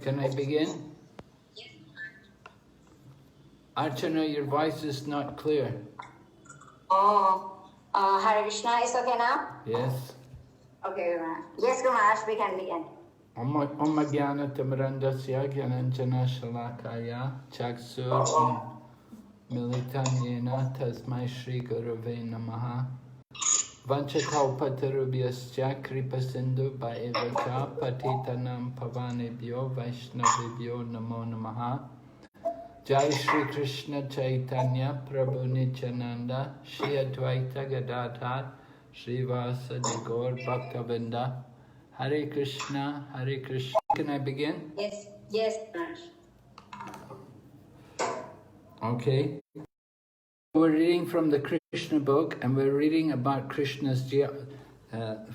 Can I begin? Archana, your voice is not clear. Hare Krishna is okay now? Yes. Okay, yes, Gumash, we can begin. Om Jnana Tamarandasya Gyananjana Shalakaya Chaksur Militanyena Tasmai Shri Gurave Namaha Vanchakalpatarubhyascha Kripasindhu Bhaevacha Patitanam Pavanebhyo Vaishnavibhyo Namo Namaha Jai Shri Krishna Chaitanya Prabhu Nityananda Shri Advaita Gadadhar Shri Vasadi Gaur Bhaktavinda Hare Krishna, Hare Krishna. Can I begin? Yes, yes, Okay. We're reading from the Krishna book, and we're reading about Krishna's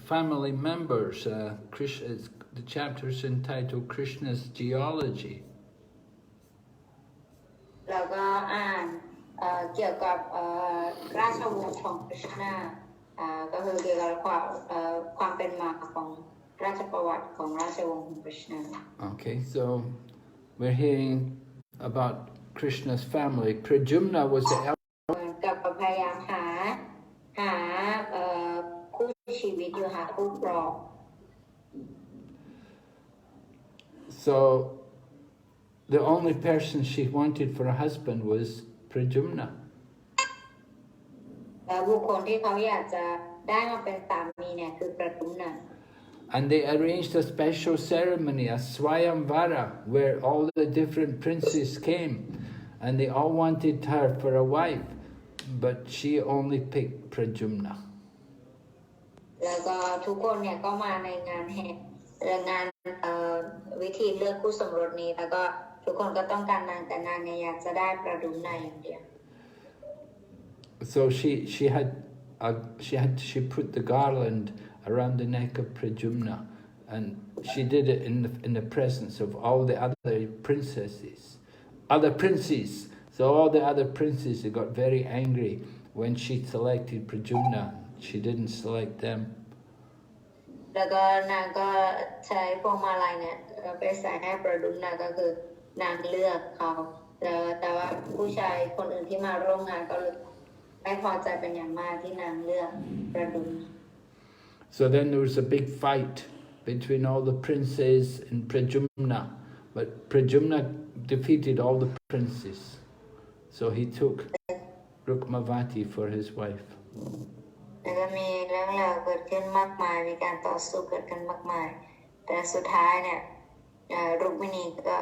family members. The chapter is entitled Krishna's Genealogy. แล้วก็อ่านเกี่ยวกับราชวงศ์ของคริชนาก็คือเกี่ยวกับความเป็นมาของราชประวัติของราชวงศ์ของคริชนา Okay, so we're hearing about Krishna's family. Pradyumna was the elder. กับพยายามหาคู่ชีวิตอยู่หาคู่ครอง So the only person she wanted for a husband was Pradyumna. แล้วบุคคลที่เขาอยากจะได้มาเป็นสามีเนี่ยคือประดุมนะ And they arranged a special ceremony, a Swayamvara, where all the different princes came, and they all wanted her for a wife, but she only picked Pradyumna. แล้วก็ทุกคนเนี่ยก็มาในงานวิธีเลือกคู่สมรสนี้แล้วก็ทุกคนก็ต้องการนางแต่นางเนี่ยอยากจะได้ประดุมนะอย่างเดียว So she put the garland around the neck of Pradyumna, and she did it in the presence of all the other princes. So all the other princes got very angry when she selected Pradyumna. She didn't select them. แล้วก็นางก็ใช้พวงมาลัยเนี่ยไปใส่ให้ประดุมนะก็คือนางเลือกเขาแต่ว่าผู้ชายคนอื่นที่มาร่วมงานก็ไม่พอใจเป็นอย่างมากที่นางเลือกประดุม So then there was a big fight between all the princes and Pradyumna, but Pradyumna defeated all the princes. So he took Rukmavati for his wife. แล้วก็มีเรื่องราวเกิดขึ้นมากมายมีการต่อสู้เกิดขึ้นมากมายแต่สุดท้ายเนี่ยรุกมิณีก็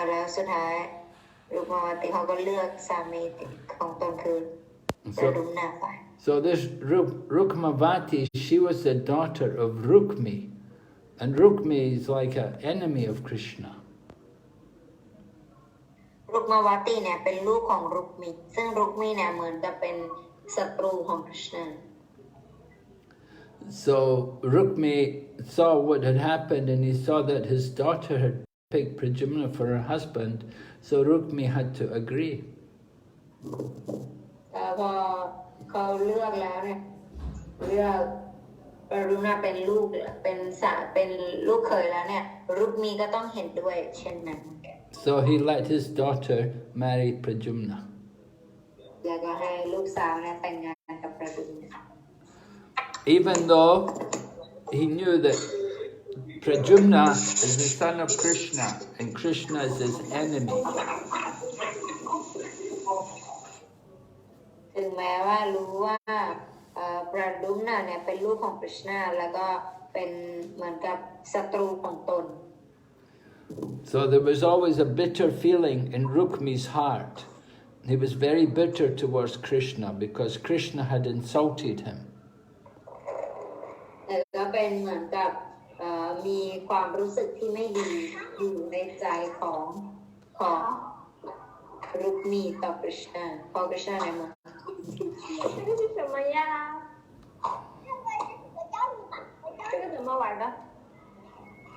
แล้วสุดท้ายรุกมาวาติเขาก็เลือกสามีของตนคือประดุมนาไป So this Rukmavati, she was the daughter of Rukmi, and Rukmi is like an enemy of Krishna. รุกมาวาติเนี่ยเป็นลูกของรุกมีซึ่งรุกมีเนี่ยเหมือนกับเป็นศัตรูของคริชนา So Rukmi saw what had happened, and he saw that his daughter had picked Pradyumna for her husband, so Rukmi had to agree. พอเขาเลือกแล้วเนี่ยเลือกประดุมนาเป็นลูกเป็นลูกเขยแล้วเนี่ยรุกมีก็ต้องเห็นด้วยเช่นนั้น So he let his daughter marry Pradyumna. แล้วก็ให้ลูกสาวเนี่ยแต่งงานกับประดุมนา Even though he knew that Pradyumna is the son of Krishna, and Krishna is his enemy. ถึงแม้ว่ารู้ว่าประดุมนาเนี่ยเป็นลูกของคริชนาแล้วก็เป็นเหมือนกับศัตรูของตน So there was always a bitter feeling in Rukmi's heart. He was very bitter towards Krishna because Krishna had insulted him. ก็เป็นเหมือนกับมีความรู้สึกที่ไม่ดีอยู่ในใจของรุกมีต่อคริชนาพอคริชนาเนี่ยมันทำไมยาก这个怎么玩的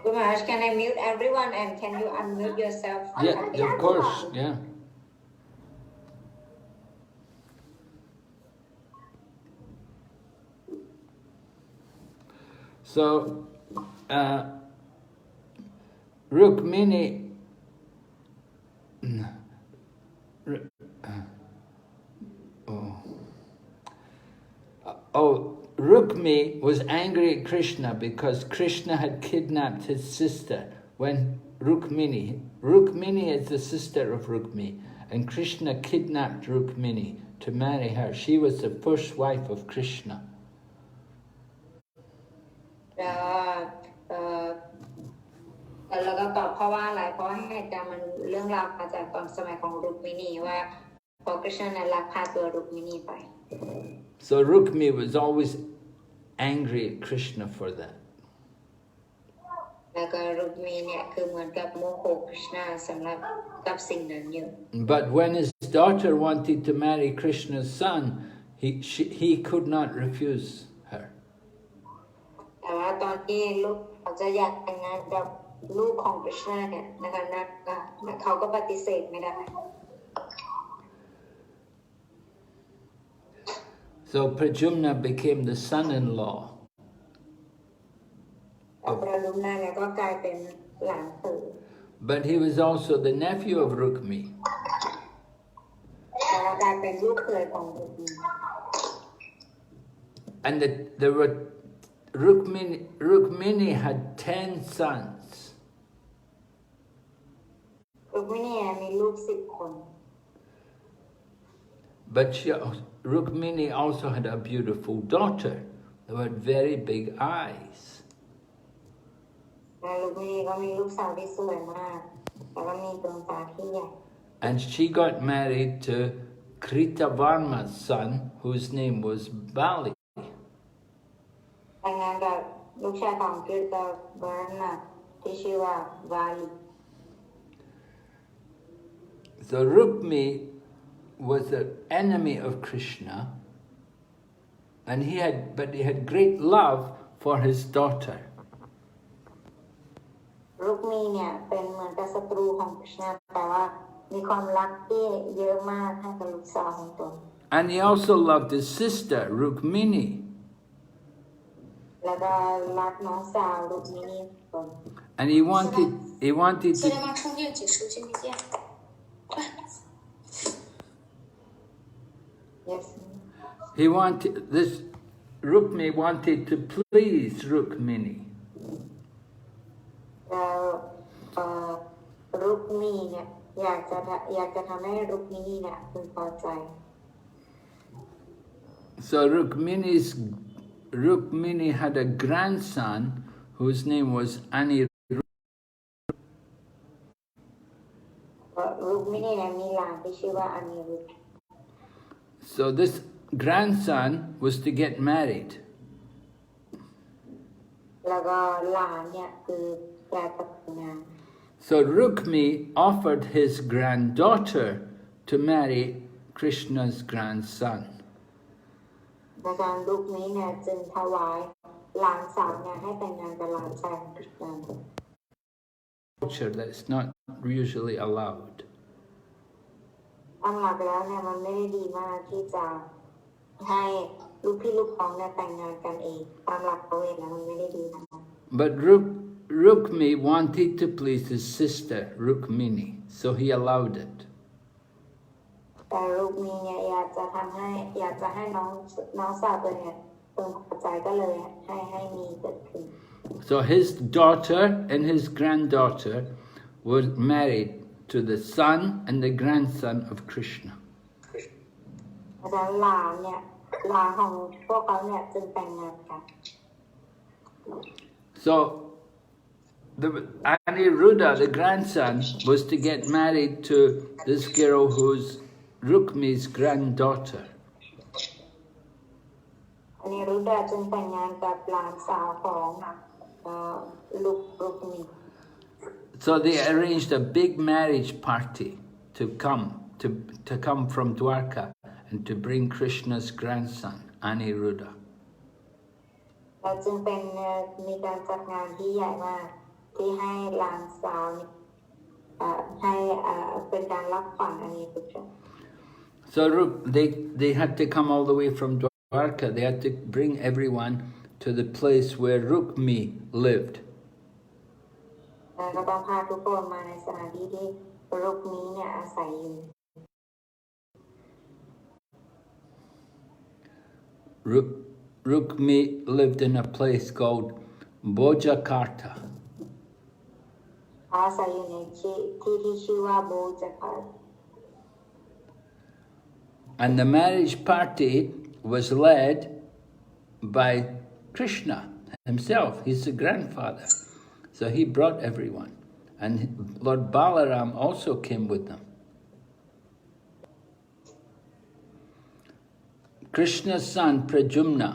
Gumash, can I mute everyone and can you unmute yourself? Yeah, of course, yeah. So, Rukmini, Rukmi was angry at Krishna because Krishna had kidnapped his sister when Rukmini is the sister of Rukmi, and Krishna kidnapped Rukmini to marry her. She was the first wife of Krishna. So Rukmi was always angry at Krishna for that. But when his daughter wanted to marry Krishna's son, he could not refuse her. So Pradyumna became the son-in-law. But he was also the nephew of Rukmi. And there were Rukmini had 10 sons. But Rukmini also had a beautiful daughter who had very big eyes. And she got married to Kritavarma's son, whose name was Bali. So Rukmi was an enemy of Krishna, and he had great love for his daughter. And he also loved his sister Rukmini. And he wanted to Rukmi wanted to please Rukmini. So Rukmini had a grandson whose name was Aniruddha. So this grandson was to get married. So Rukmi offered his granddaughter to marry Krishna's grandson. Culture that is not usually allowed. But Rukmi wanted to please his sister Rukmini, so he allowed it. So his daughter and his granddaughter were married to the son and the grandson of Krishna. So Aniruddha, the grandson, was to get married to this girl who's Rukmi's granddaughter. So they arranged a big marriage party to come from Dwarka and to bring Krishna's grandson, Aniruddha. So they had to come all the way from Dwarka. They had to bring everyone to the place where Rukmi lived. ก็ต้องพาทุกคนมาในสถานที่ที่รุกมีเนี่ยอาศัยอยู่ Rukmi lived in a place called Bojakarta. อาศัยอยู่ในที่ชื่อว่าโบจาการ์ And the marriage party was led by Krishna himself. He's the grandfather. So he brought everyone. And Lord Balaram also came with them. Krishna's son Prajumna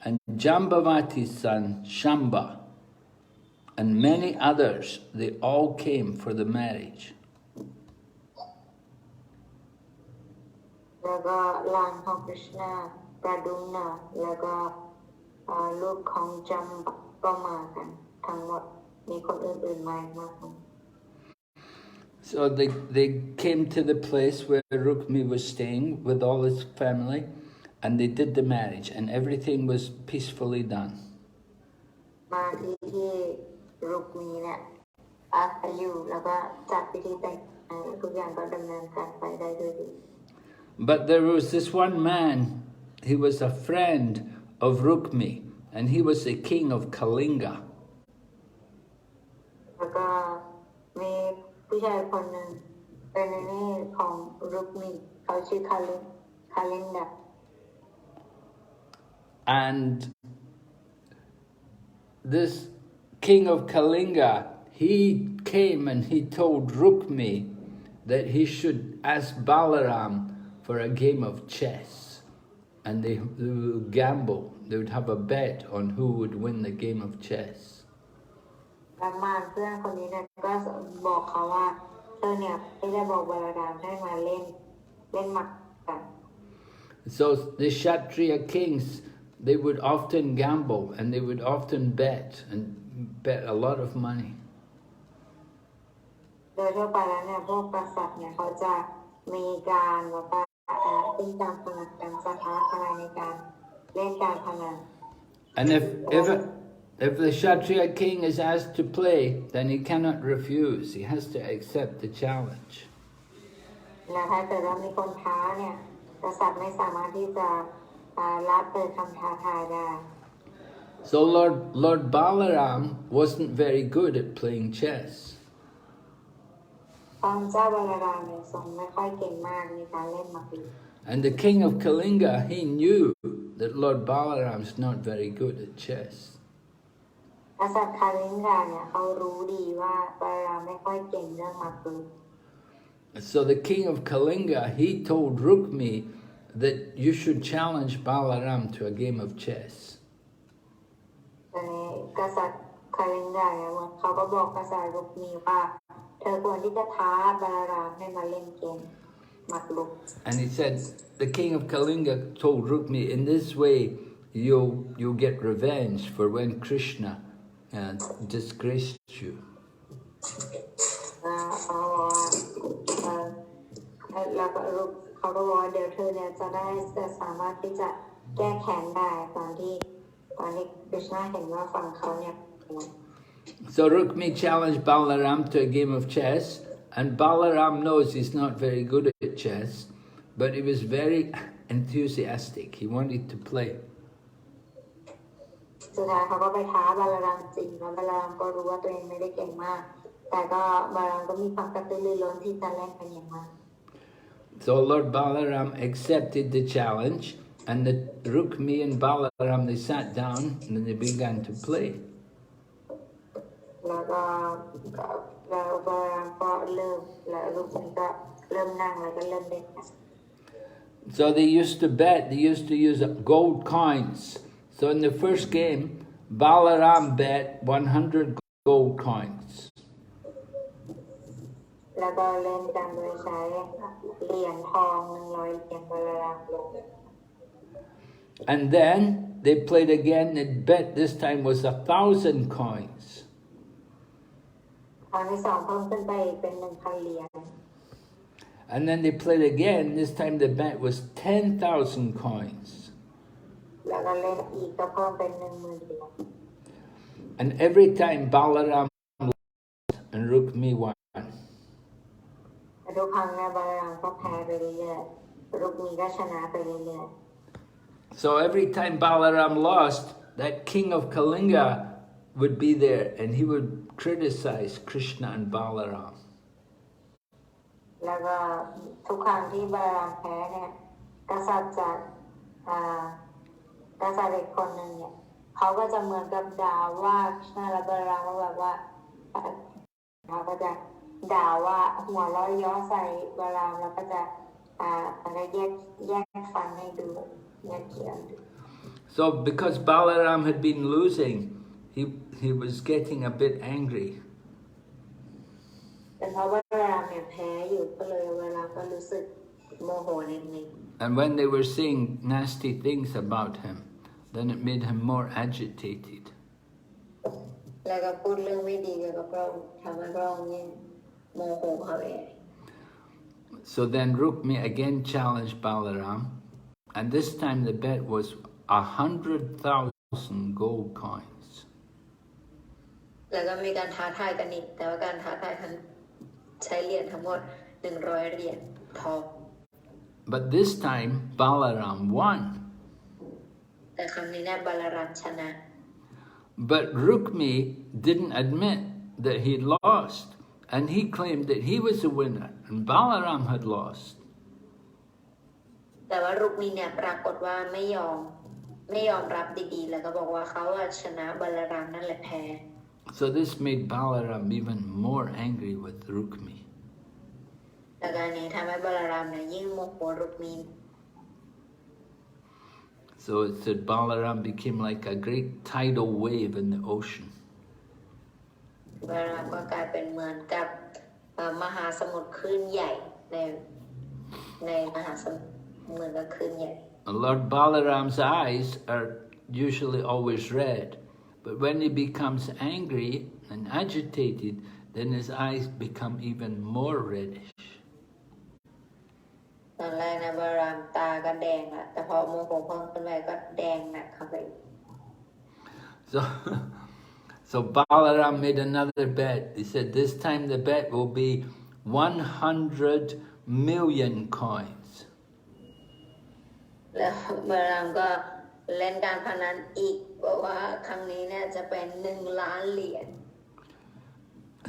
and Jambavati's son Shamba and many others, they all came for the marriage. แล้วก็หลานของคริชนาประดุมนาแล้วก็ลูกของจัมบะก็มากันทั้งหมดมีคนอื่นๆมามากมาย So they came to the place where Rukmi was staying with all his family, and they did the marriage, and everything was peacefully done. มาที่รุกมีเนี่ยอาศัยอยู่แล้วก็จัดพิธีแต่งงานทุกอย่างก็ดำเนินการไปได้ด้วยดี But there was this one man, he was a friend of Rukmi, and he was the king of Kalinga. แล้วก็มีผู้ชายคนหนึ่งเป็นนี่ของรุกมีเขาชื่อคาลินดา And this king of Kalinga, he came and he told Rukmi that he should ask Balaram for a game of chess. And they would gamble. They would have a bet on who would win the game of chess. แล้วมารเพื่อนคนนี้เนี่ยก็บอกเขาว่าเธอเนี่ยไม่ได้บอกบาลารามให้มาเล่นหมากกัน So the Kshatriya kings, they would often gamble and they would often bet a lot of money. โดยทั่วไปแล้วเนี่ยพวกกษัตริย์เนี่ยเขาจะมีการแบบว่าเป็นการพนันกันสถาพนันในการเล่นการพนัน And if the Kshatriya king is asked to play, then he cannot refuse. He has to accept the challenge. และถ้าเกิดว่ามีคนท้าเนี่ยกษัตริย์ไม่สามารถที่จะรับเปิดคำท้าทายได้ So Lord Balaram wasn't very good at playing chess. พระเจ้าบาลารามเนี่ยทรงไม่ค่อยเก่งมากในการเล่นหมากรุก And the king of Kalinga, he knew that Lord Balaram's not very good at chess. กษัตริย์คาลินดาเนี่ยเขารู้ดีว่าบาลารามไม่ค่อยเก่งเรื่องหมากรุก So the king of Kalinga, he told Rukmi that you should challenge Balaram to a game of chess. กษัตริย์คาลินดาเนี่ยเขาก็บอกกษัตริย์รุกมีว่าเธอควรที่จะท้าบาลารามให้มาเล่นเกมหมากรุก And he said, the king of Kalinga told Rukmi, in this way you'll get revenge for when Krishna disgraced you. แล้วก็เขาก็บอกว่าเดี๋ยวเธอเนี่ยจะสามารถที่จะแก้แค้นได้ตอนที่คริชนาเห็นว่าฝั่งเขาเนี่ย So Rukmi challenged Balaram to a game of chess, and Balaram knows he's not very good at chess, but he was very enthusiastic. He wanted to play. สุดท้ายเขาก็ไปท้าบาลารามจริงแล้วบาลารามก็รู้ว่าตัวเองไม่ได้เก่งมากแต่ก็บาลารามก็มีความกระตือรือร้นที่จะเล่นเป็นอย่างมาก So Lord Balaram accepted the challenge, and the Rukmi and Balaram, they sat down and they began to play. แล้วก็บาลารามก็เริ่มแล้วรุกมีก็เริ่มนั่งแล้วก็เริ่มเล่น So they used to bet, they used to use gold coins. So in the first game, Balaram bet 100 gold coins. แล้วก็เล่นกันโดยใช้เหรียญทอง100เหรียญบาลารามลง And then they played again, the bet this time was 1,000 coins. ครั้งที่สองเพิ่มขึ้นไปเป็น 1,000 เหรียญ And then they played again, this time the bet was 10,000 coins. แล้วก็เล่นอีกก็เพิ่มเป็น 10,000 เหรียญ And every time Balaram lost and Rukmi won. ทุกครั้งเนี่ยบาลารามก็แพ้ไปเรื่อยๆรุกมีก็ชนะไปเรื่อย So every time Balaram lost, that king of Kalinga would be there and he would criticize Krishna and Balaram. ๆแล้วก็ทุกครั้งที่บาลารามแพ้เนี่ยกษัตริย์จากกษัตริย์อีกคนหนึ่งเนี่ยเขาก็จะเหมือนกับด่าว่าคริชนาและบาลารามว่าแบบว่าเขาก็จะด่าว่าหัวเราะย้อใส่บาลารามแล้วก็จะอะไรแยกฟันให้ดูแยกเขียน So because Balaram had been losing, he was getting a bit angry. แต่เพราะว่าบาลารามเนี่ยแพ้อยู่ก็เลยบาลารามก็รู้สึกโมโหนิด And when they were saying nasty things about him, then it made him more agitated. ๆแล้วก็พูดเรื่องไม่ดีเกี่ยวกับพระองค์ทำให้พระองค์ยิ่งโมโหเขาเอง So then Rukmi again challenged Balaram, and this time the bet was 100,000 gold coins. แล้วก็มีการท้าทายกันอีกแต่ว่าการท้าทายทั้งใช้เหรียญทั้งหมด100 เหรียญทอง But this time Balaram won. แต่ครั้งนี้เนี่ยบาลารามชนะ But Rukmi didn't admit that he'd lost, and he claimed that he was the winner and Balaram had lost. แต่ว่ารุกมีเนี่ยปรากฏว่าไม่ยอมรับดีๆแล้วก็บอกว่าเขาชนะบาลารามนั่นแหละแพ้ So this made Balaram even more angry with Rukmi. แต่การนี้ทำให้บาลารามเนี่ยยิ่งโมโหรุกมี So it said Balaram became like a great tidal wave in the ocean. บาลารามก็กลายเป็นเหมือนกับมหาสมุทรคลื่นใหญ่ในมหาสมุทรเหมือนกับคลื่นใหญ่ Lord Balaram's eyes are usually always red, but when he becomes angry and agitated, then his eyes become even more reddish. ตอนแรกนะบาลารามตาก็แดงละแต่พอโมโหเพิ่มขึ้นไปก็แดงหนักเข้าไป So Balaram made another bet. He said this time the bet will be 100 million coins. แล้วบาลารามก็เล่นการพนันอีกบอกว่าครั้งนี้เนี่ยจะเป็น1 ล้านเหรียญ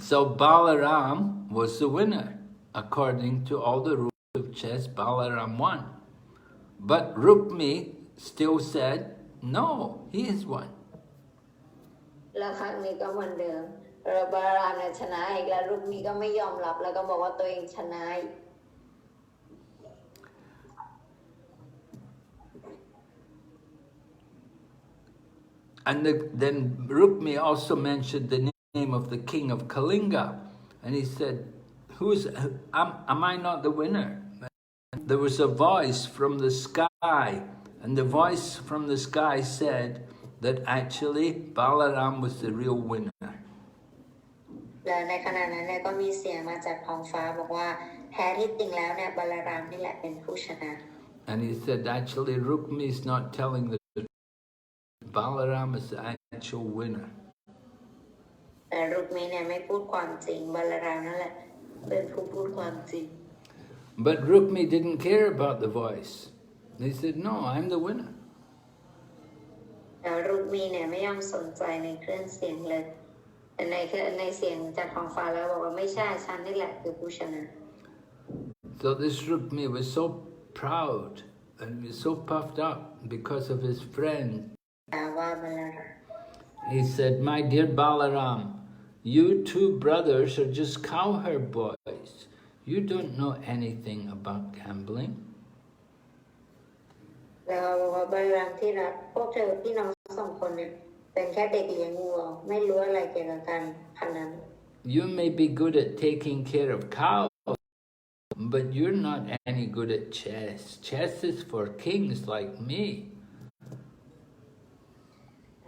So Balaram was the winner. According to all the rules of chess, Balaram won. But Rukmi still said, no, he is won. แล้วครั้งนี้ก็เหมือนเดิมบาลารามเนี่ยชนะอีกแล้วรุกมีก็ไม่ยอมรับแล้วก็บอกว่าตัวเองชนะ And then Rukmi also mentioned the name of the king of Kalinga. And he said, am I not the winner? There was a voice from the sky. And the voice from the sky said that actually Balaram was the real winner. และในขณะนั้นเนี่ยก็มีเสียงมาจากท้องฟ้าบอกว่าแท้ที่จริงแล้วเนี่ยบาลารามนี่แหละเป็นผู้ชนะ And he said actually Rukmi is not telling the truth. Balaram is the actual winner. แต่รุกมีเนี่ยไม่พูดความจริงบาลารามนั่นแหละเป็นผู้พูดความจริง But Rukmi didn't care about the voice. He said, no, I'm the winner. แต่รุกมีเนี่ยไม่ยอมสนใจในเครื่องเสียงเลยแต่ในเสียงจากท้องฟ้าแล้วบอกว่าไม่ใช่ฉันนี่แหละคือผู้ชนะ So this Rukmi was so proud and he was so puffed up because of his friend. ว่าบาลาราม He said, my dear Balaram, you two brothers are just cowherd boys. You don't know anything about gambling. แล้วบอกว่าบาลารามที่รักพวกเธอพี่น้อง2 คนเนี่ยเป็นแค่เด็กเลี้ยงวัวไม่รู้อะไรเกี่ยวกับการพนัน You may be good at taking care of cows, but you're not any good at chess. Chess is for kings like me.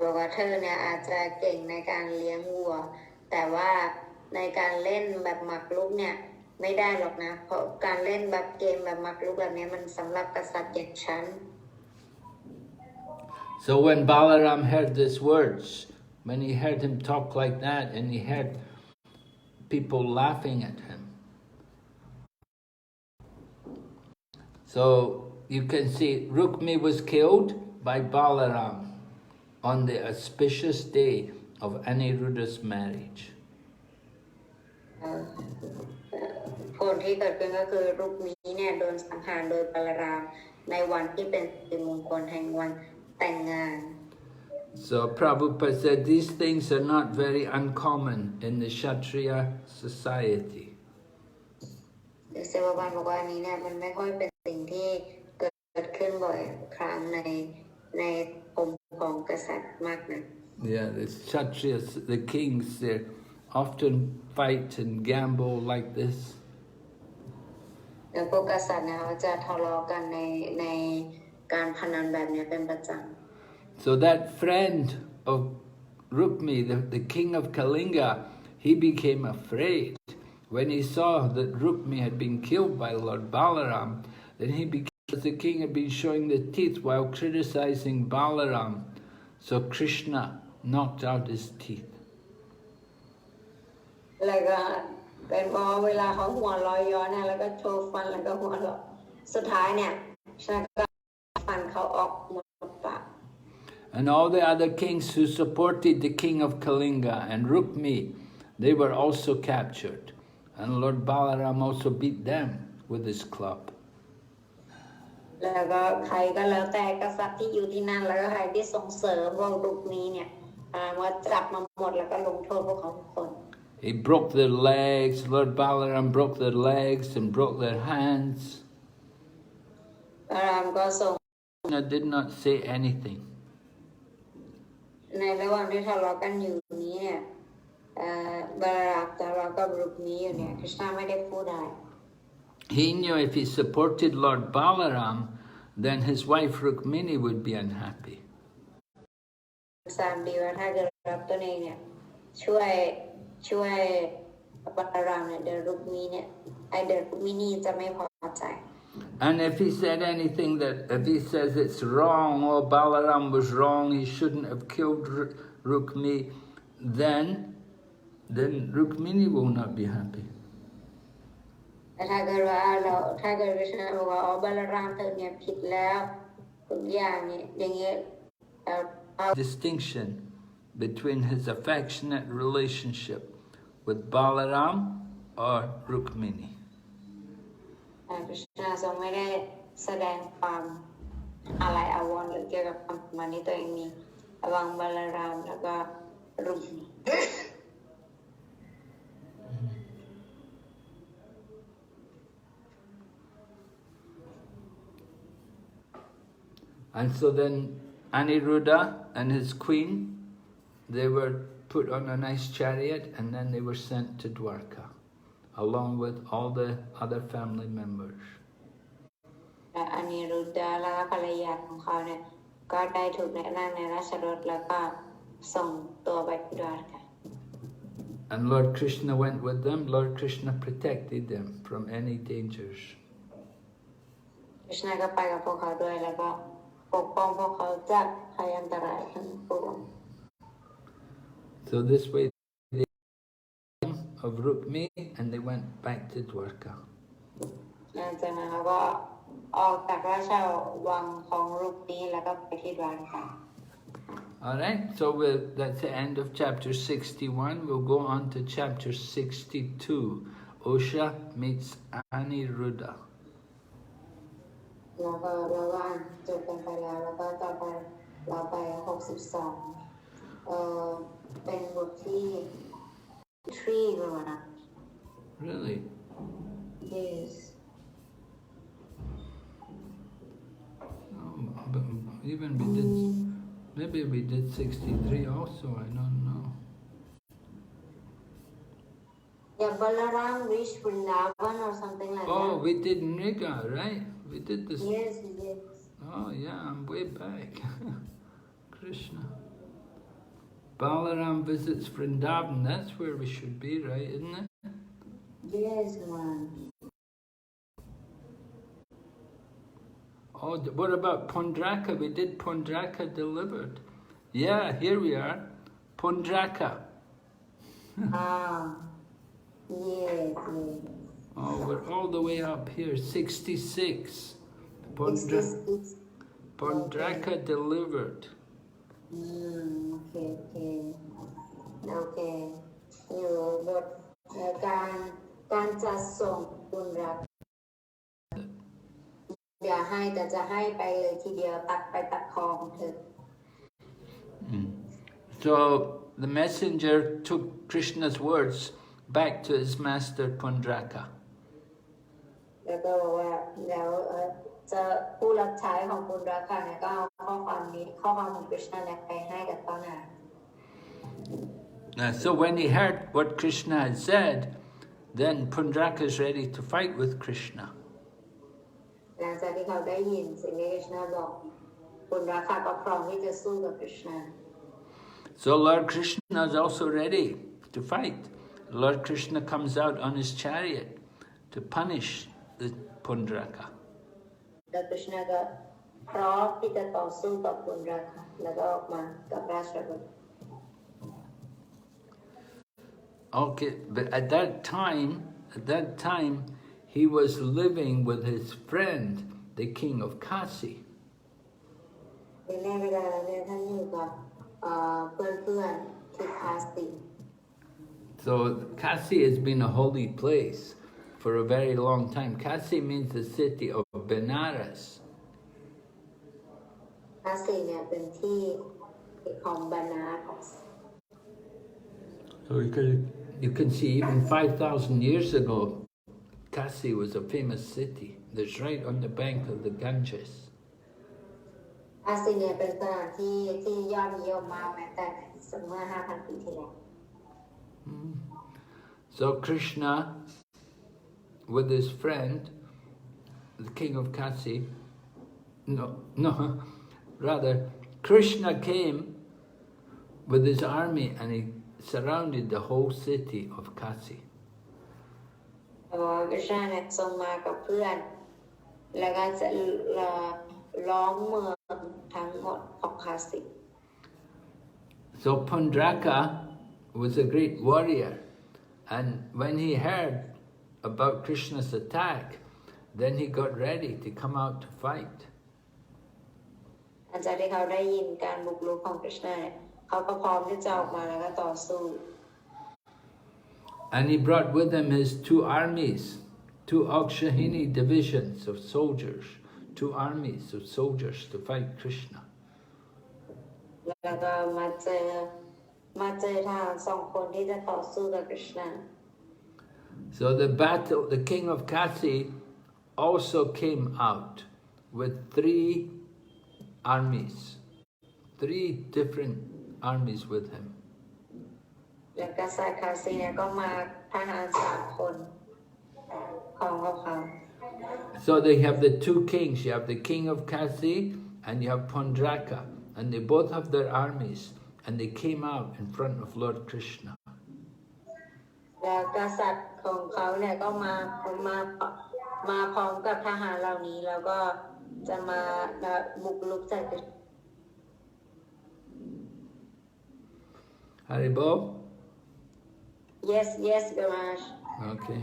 บอกว่าเธอเนี่ยอาจจะเก่งในการเลี้ยงวัวแต่ว่าในการเล่นแบบหมากรุกเนี่ยไม่ได้หรอกนะเพราะการเล่นแบบเกมแบบหมากรุกแบบนี้มันสำหรับกษัตริย์อย่างฉัน So when Balaram heard these words, when he heard him talk like that, and he heard people laughing at him, so you can see Rukmi was killed by Balaram on the auspicious day of Aniruddha's marriage. ผลที่เกิดขึ้นก็คือรุกมีเนี่ยโดนสังหารโดยบาลารามในวันที่เป็นสิริมงคลแห่งวันแต่งงาน So Prabhupada said these things are not very uncommon in the Kshatriya society. เซวบาลบอกว่านี้เนี่ยมันไม่ค่อยเป็นสิ่งที่เกิดขึ้นบ่อยครั้งในกรมของกษัตริย์มากนะ Yeah, the Kshatriyas, the kings, they often fight and gamble like this. แล้วพวกกษัตริย์เนี่ยเขาจะทะเลาะกันในการพนันแบบนี้เป็นประจำ So that friend of Rukmi, the king of Kalinga, he became afraid. When he saw that Rukmi had been killed by Lord Balaram, then he became, the king had been showing the teeth while criticizing Balaram. So Krishna knocked out his teeth. แล้วก็เป็นเพราะเวลาเขาหัวลอยย้อนเนี่ยแล้วก็โชว์ฟันแล้วก็หัวเราะสุดท้ายเนี่ยชนะก็ฟันเขาออกหมดปาก And all the other kings who supported the king of Kalinga and Rukmi, they were also captured. And Lord Balaram also beat them with his club. แล้วก็ใครก็แล้วแต่กษัตริย์ที่อยู่ที่นั่นแล้วก็ใครที่ส่งเสริมพวกรุกนี้เนี่ยว่าจับมาหมดแล้วก็ลงโทษพวกเขาทุกคน He broke their legs, Lord Balaram broke their legs and broke their hands. บาลามก็ส่ง Krishna did not say anything. ในระหว่างที่ทะเลาะกันอยู่นี้เนี่ยบาลามทะเลาะกับรุกนี้อยู่เนี่ยคริชนาไม่ได้พูดอะไร He knew if he supported Lord Balaram, then his wife Rukmini would be unhappy. สามดีว่าถ้าเกิดรับตัวเองเนี่ยช่วยบาลารามเนี่ยเดี๋ยวรุกมินีจะไม่พอใจ And if he said anything if he says it's wrong, oh Balaram was wrong, he shouldn't have killed Rukmi, then Rukmini will not be happy. แต่ถ้าเกิดคริชนาบอกว่าบาลารามเธอเนี่ยผิดแล้วทุกอย่างเนี่ยอย่างเงี้ย Distinction between his affectionate relationship with Balaram or Rukmini. คริชนาทรงไม่ได้แสดงความอะไรอาวรณ์หรือเกี่ยวกับความสัมพันธ์ที่ตัวเองมีระหว่างบาลารามแล้วก็รุกมี And so then Aniruddha and his queen, they were put on a nice chariot and then they were sent to Dwarka, along with all the other family members. และอนิรุดดาและภรรยาของเขาเนี่ยก็ได้ถูกแนะนำในราชรถแล้วก็ส่งตัวไปที่ดวารกา And Lord Krishna went with them. Lord Krishna protected them from any dangers. คริชนาก็ไปกับพวกเขาด้วยแล้วก็ปกป้องพวกเขาจากภัยอันตรายทั้งปวง So this way they of Rukmi and they went back to Dwarka. หลังจากนั้นเขาก็ออกจากราชวังของรุกนี้แล้วก็ไปที่ดวารกา Alright, so that's the end of chapter 61. We'll go on to chapter 62. Osha meets Aniruddha. แล้วก็อ่านจบกันไปแล้วก็ต่อไปเราไป62เป็นบทที่3ประมาณ Really? Yes. Oh, but even maybe we did 63 also, I don't know. Yeah, Balaram reached Vrindavan or something like that. Oh, we did Nriga, right? We did this. Yes, yes. Oh yeah, I'm way back. Krishna. Balaram visits Vrindavan, that's where we should be, right, isn't it? Yes, man. Oh, what about Pundraka? We did Pundraka delivered. Yeah, here we are. Pundraka. Ah, yes, yes. Oh, we're all the way up here. 66. 66. Pundraka delivered. Okay, okay. Okay. อยู่บทการจัดส่งคุณรักเดี๋ยวให้แต่จะให้ไปเลยทีเดียวตัดไปตัดคอของเธอ So the messenger took Krishna's words back to his master Pundraka. แล้วก็บอกว่าแล้วจะผู้รับใช้ของคุณรักค่ะเนี่ยก็เอาข้อความของ Krishna เนี่ยไปให้กับต้นหา So when he heard what Krishna had said, then Pundraka is ready to fight with Krishna. หลังจากที่เขาได้ยินสิ่งที่ Krishna บอกคุณรักค่ะก็พร้อมที่จะสู้กับ Krishna. So Lord Krishna is also ready to fight. Lord Krishna comes out on his chariot to punish the Pundraka. แล้ว Krishna ก็พร้อมที่จะต่อสู้กับคุณรักค่ะแล้วก็ออกมากับราชบุตร Okay, but at that time, he was living with his friend, the king of Kasi. ในเวลาเนี่ยท่านอยู่กับเพื่อนๆที่คาสี So Kasi has been a holy place for a very long time. Kasi means the city of Benares. คาสีเนี่ยเป็นที่ของบานารัส So you can see even 5,000 years ago, Kasi was a famous city. That's right on the bank of the Ganges. คาสีเนี่ยเป็นสถานที่ที่ยอดนิยมมากแม้แต่เมื่อ 5,000 ปีที่แล้ว So Krishna, with his friend, the king of Kasi, rather, Krishna came with his army and he surrounded the whole city of Kasi. คริชนาเนี่ยทรงมากับเพื่อนแล้วก็จะล้อมเมืองทั้งหมดของคาสี So Pundraka was a great warrior, and when he heard about Krishna's attack, then he got ready to come out to fight. หลังจากที่เขาได้ยินการบุกรุกของคริชนาเนี่ยเขาก็พร้อมที่จะออกมาแล้วก็ต่อสู้ And he brought with him his two armies, two Akshahini divisions of soldiers, two armies of soldiers to fight Krishna. แล้วก็มาเจอทหาร2 คนที่จะต่อสู้กับคริชนา So the king of Kasi also came out with 3 armies, 3 different armies with him. และกษัตริย์คาสีเนี่ยก็มาทหาร3 คนของเขา So they have the 2 kings. You have the king of Kasi and you have Pundraka, and they both have their armies, and they came out in front of Lord Krishna. แล้วกษัตริย์ของเขาเนี่ยก็มาพร้อมกับทหารเหล่านี้แล้วก็จะมาบุกรุกใส่ Haribo? Yes, Garaj. Okay.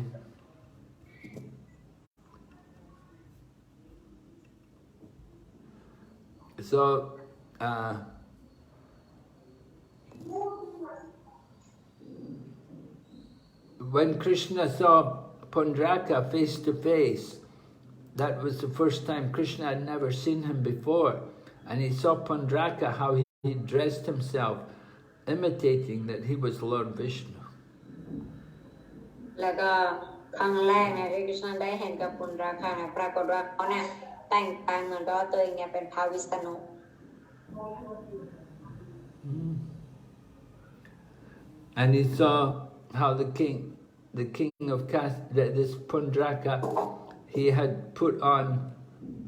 So, when Krishna saw Pundraka face to face, that was the first time. Krishna had never seen him before, and he saw Pundraka, how he dressed himself, imitating that he was Lord Vishnu. แล้วก็ครั้งแรกเนี่ยที่คริชนาได้เห็นกับปุณราคาเนี่ยปรากฏว่าเขาเนี่ยแต่งกายเหมือนกับตัวเองเนี่ยเป็นพระวิษณุ And he saw how the king of this Pundraka, he had put on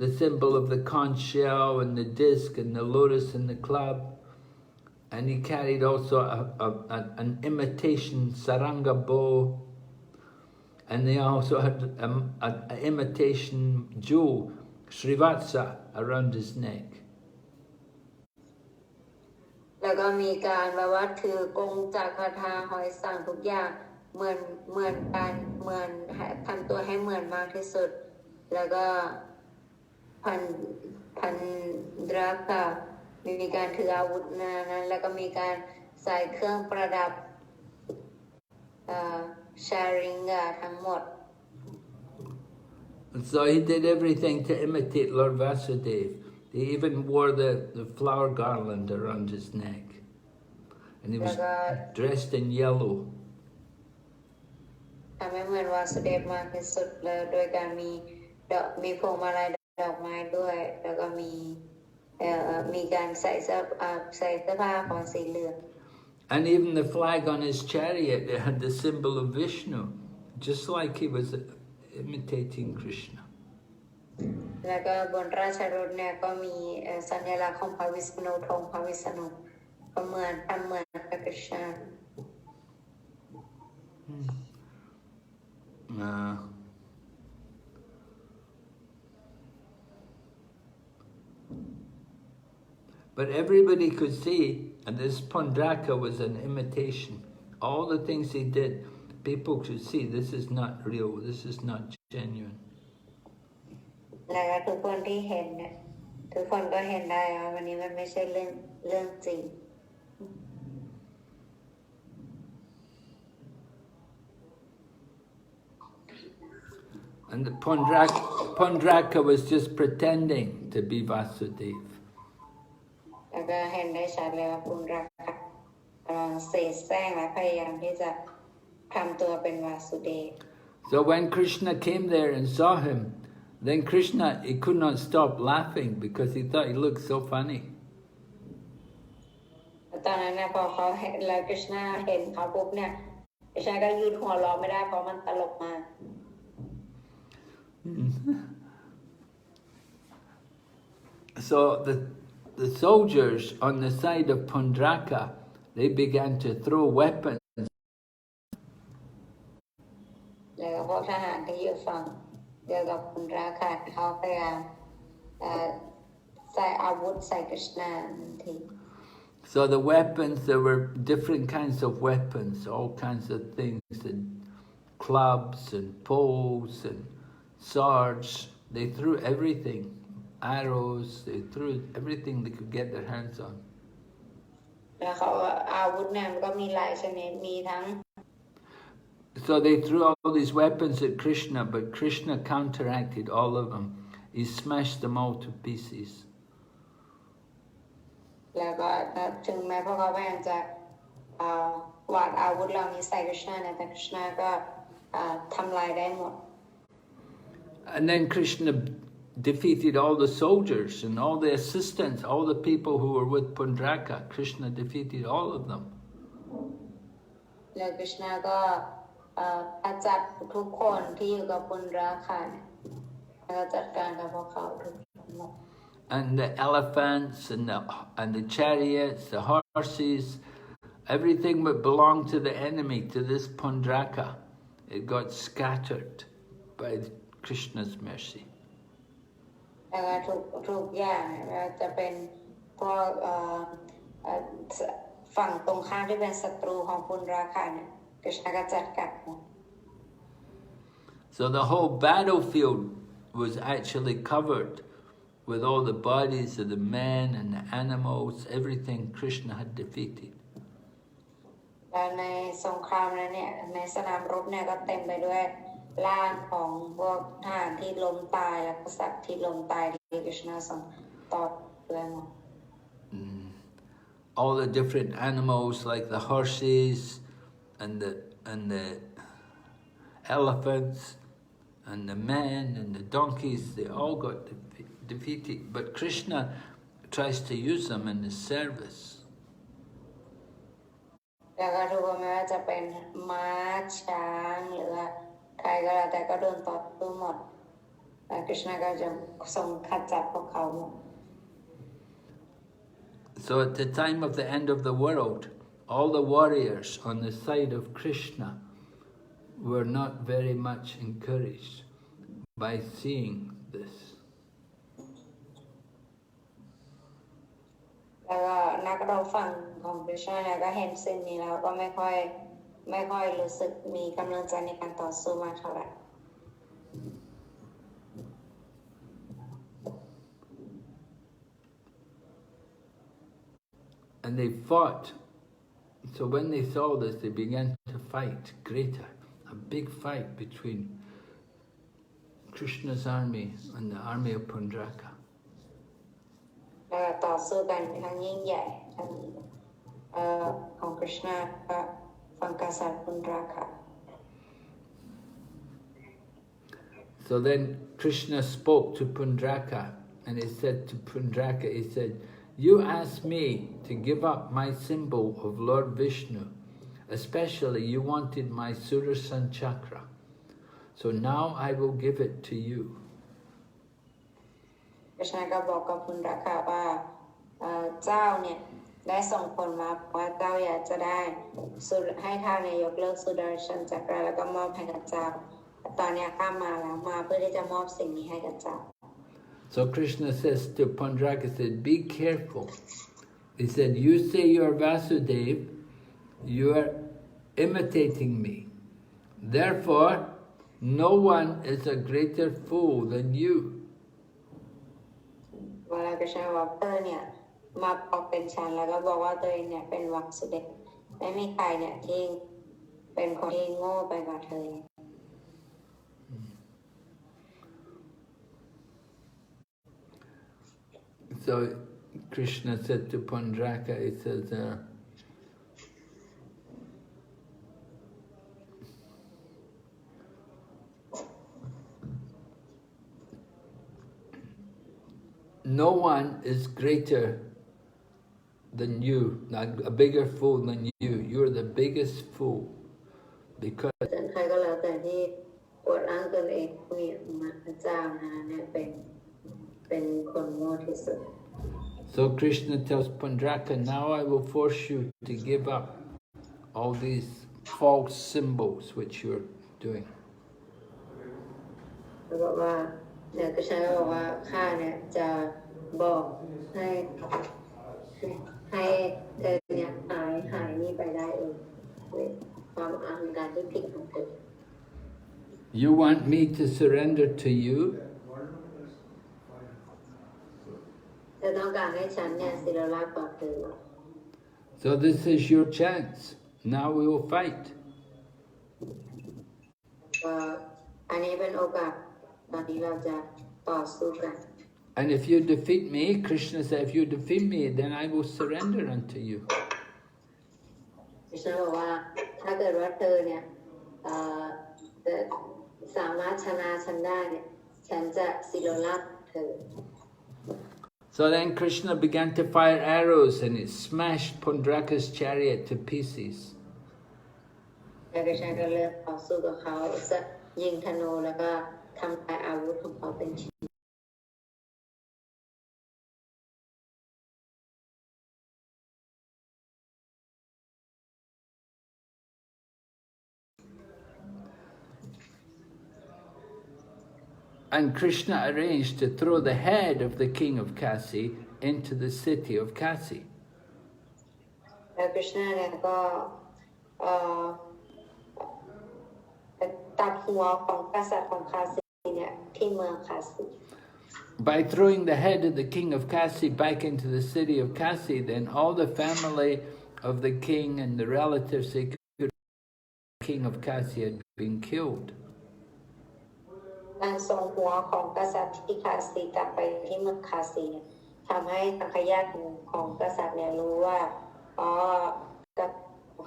the symbol of the conch shell and the disc and the lotus and the club, and he carried also an imitation saranga bow, and they also had an imitation jewel, Srivatsa around his neck. แล้วก็มีการแบบว่าถือกงจักรคาถาหอยสังทุกอย่างเหมือนกันเหมือนทำตัวให้เหมือนมากที่สุดแล้วก็พันดราคามีการถืออาวุธนั้นแล้วก็มีการใส่เครื่องประดับชาริงกาทั้งหมด So he did everything to imitate Lord Vasudeva. He even wore the flower garland around his neck. And he was dressed in yellow. ทำให้เหมือนวาสุเดฟมากที่สุดเลยโดยการมีพวงมาลัยดอกไม้ด้วยแล้วก็มีการใส่เสื้อผ้าของสีเหลือง And even the flag on his chariot, it had the symbol of Vishnu, just like he was imitating Krishna. แล้วก็บนราชรถเนี่ยก็มีสัญลักษณ์ของพระวิษณุธงพระวิษณุเหมือนพระกฤษณะ But everybody could see, and this Pundraka was an imitation. All the things he did, people could see this is not real, this is not genuine. แล้วทุกคนที่เห็นเนี่ยทุกคนก็เห็นได้ว่าวันนี้มันไม่ใช่เรื่องจริง And the Pundraka was just pretending to be Vasudeva. แล้วก็เห็นได้ชัดเลยว่าปุณรักกำลังเสแสร้งและพยายามที่จะทำตัวเป็นวาสุเดฟ So when Krishna came there and saw him, then Krishna, he could not stop laughing because he thought he looked so funny. ตอนนั้นนะพอเขาเห็นแล้วกฤษณะเห็นเขาปุ๊บเนี่ยกฤษณะก็หยุดหัวเราะไม่ได้เพราะมันตลกมาก So the soldiers on the side of Pundraka, they began to throw weapons. แล้วก็พวกทหารที่อยู่ฝั่งเดียวกับปุณราคาเขาพยายามใส่อาวุธใส่กฤษณะที So the weapons, there were different kinds of weapons, all kinds of things, and clubs and poles and swords. They threw everything, arrows, they threw everything they could get their hands on. แล้วเขาอาวุธเนี่ยมันก็มีหลายชนิดมีทั้ง So they threw all these weapons at Krishna, but Krishna counteracted all of them. He smashed them all to pieces. แล้วก็ถึงแม้พวกเขาพยายามจะวาดอาวุธเหล่านี้ใส่กฤษณะเนี่ยแต่กฤษณะก็ทำลายได้หมด And then Krishna defeated all the soldiers and all the assistants, all the people who were with Pundraka. Krishna defeated all of them. แล้วกฤษณะก็จัดทุกคนที่อยู่กับปุณราคาเนี่ยแล้วจัดการกับพวกเขาทุกหมด And the elephants and the chariots, the horses, everything that belonged to the enemy, to this Pundraka, it got scattered by Krishna's mercy. แล้วก็ทุกอย่างเนี่ยจะเป็นพวกฝั่งตรงข้ามที่เป็นศัตรูของปุณราคาเนี่ยกฤษณะก็จัดการหมด So the whole battlefield was actually covered with all the bodies of the men and the animals, everything Krishna had defeated. และในสงครามนั้นเนี่ยในสนามรบเนี่ยก็เต็มไปด้วยร่างของพวกทหารที่ล้มตายและกษัตริย์ที่ล้มตายที่กฤษณะทรงต่อด้วยหมด All the different animals like the horses and the elephants and the men and the donkeys, they all got defeated. But Krishna tries to use them in his service. แล้วก็ทุกคนไม่ว่าจะเป็นม้าช้างหรือใครก็แล้วแต่ก็โดนต่อสู้หมดแต่กฤษณะก็จะทรงขจัดพวกเขาหมด So at the time of the end of the world, all the warriors on the side of Krishna were not very much encouraged by seeing this. นักรบฝั่งของคริชนาเนี่ยก็เห็นสิ่งนี้แล้วก็ไม่ค่อยรู้สึกมีกำลังใจในการต่อสู้มากเท่าไหร่ And they fought. So when they saw this, they began to fight greater. A big fight between Krishna's army and the army of Pundraka. ต่อสู้กันครั้งยิ่งใหญ่ทั้งของคริชนาและฝั่งกษัตริย์ปุนดราคะ So then Krishna spoke to Pundraka and he said to Pundraka, he said, "You asked me to give up my symbol of Lord Vishnu. Especially you wanted my Sudarshan chakra. So now I will give it to you." คริชนาก็บอกกับปุนดราคะว่าเจ้าเนี่ยได้ส่งผลมาว่าเจ้าอยากจะได้ให้ท่านยกเลิกสุดาชันจักรแล้วก็มอบให้กับเจ้าตอนนี้ข้ามาแล้วมาเพื่อที่จะมอบสิ่งนี้ให้กับเจ้า So Krishna says to Pundraka, said, "Be careful." He said, "You say you are Vasudev, you are imitating me. Therefore, no one is a greater fool than you." เวลาคริชนาบอกเนี่ยมาบอกเป็นฉันแล้วก็บอกว่าตัวเองเนี่ยเป็นวัสุเดชไม่มีใครเนี่ยที่เป็นคนที่โง่ไปกว่าเธอ So Krishna said to Pundraka, he says, "No one is greater than you, not a bigger fool than you. You're the biggest fool because." ใครก็แล้วแต่ที่อวดอ้างตนเองมีพระเจ้านะเนี่ยเป็นคนโง่ที่สุด So Krishna tells Pundraka, "Now I will force you to give up all these false symbols which you're doing." เขาบอกว่าเนี่ยคริชนาบอกว่าข้าเนี่ยจะบอกให้เธอเนี่ยหายนี่ไปได้เองด้วยความอหังการที่ผิดของเธอ You want me to surrender to you? เธอต้องการให้ฉันเนี่ยศิลราชต่อเธอ So this is your chance. Now we will fight. อันนี้เป็นโอกาสตอนนี้เราจะต่อสู้กัน And if you defeat me, Krishna said, if you defeat me, then I will surrender unto you. คริชนาบอกว่าถ้าเกิดว่าเธอเนี่ยจะสามารถชนะฉันได้เนี่ยฉันจะศิลราชเธอ So then Krishna began to fire arrows and it smashed Pundraka's chariot to pieces. แล้วคริชนาก็เลือกต่อสู้กับเขาจะยิงธนูแล้วก็ทำลายอาวุธของเขาเป็นชิ้น And Krishna arranged to throw the head of the king of Kasi into the city of Kasi. แล้วคริชนาเนี่ยก็ตัดหัวของกษัตริย์ของคาสีเนี่ยที่เมืองคาสี By throwing the head of the king of Kasi back into the city of Kasi, then all the family of the king and the relatives they could the king of Kasi had been killed. การส่งหัวของกษัตริย์ที่คาสีกลับไปที่เมืองคาสีเนี่ยทำให้ทางญาติของกษัตริย์เนี่ยรู้ว่า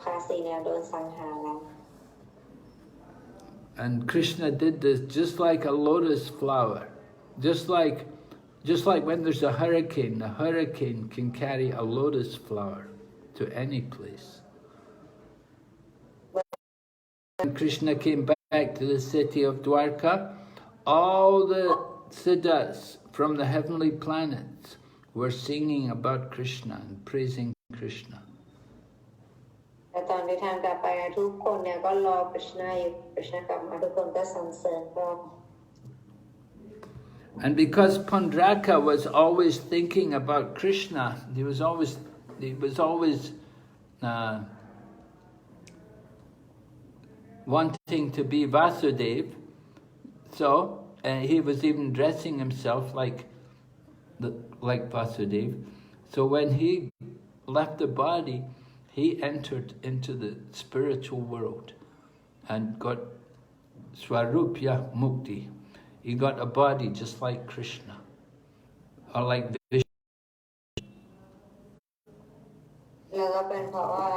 คาสีเนี่ยโดนสังหารแล้ว And Krishna did this just like a lotus flower. Just like when there's a hurricane can carry a lotus flower to any place. When Krishna came back to the city of Dwarka, all the siddhas from the heavenly planets were singing about Krishna and praising Krishna. แต่ตอนที่ท่านกลับไปทุกคนเนี่ยก็รอคริชนาอยู่คริชนากลับมาทุกคนก็สรรเสริญพระองค์ And because Pundraka was always thinking about Krishna, he was always he was always wanting to be Vasudeva, so he was even dressing himself like Vasudeva. So when he left the body, he entered into the spiritual world and got Swarupya Mukti. He got a body just like Krishna, or like Vishnu. แล้วก็เป็นเพราะว่า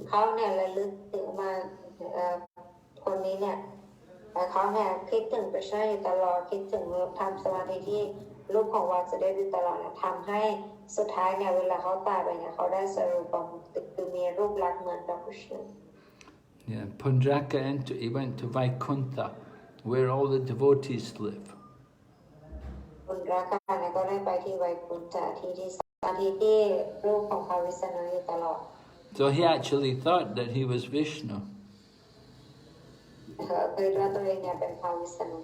เขาเนี่ยระลึกถึงมาคนนี้เนี่ยเขาเนี่ยคิดถึงพระเจ้าอยู่ตลอดคิดถึงทำสมาธิที่รูปของวาสุเดฟอยู่ตลอดทำให้สุดท้ายเนี่ยเวลาเขาตายไปเนี่ยเขาได้สรุปคือมีรูปลักษณ์เหมือนพระพุทธเจ้า Yeah, Pundraka he went to Vaikuntha, where all the devotees live. ปุณราคาเนี่ยก็ได้ไปที่ไวกุนทะที่รูปของพระวิษณุอยู่ตลอด So he actually thought that he was Vishnu. คือว่าตัวเองเนี่ยเป็นพระวิษณุ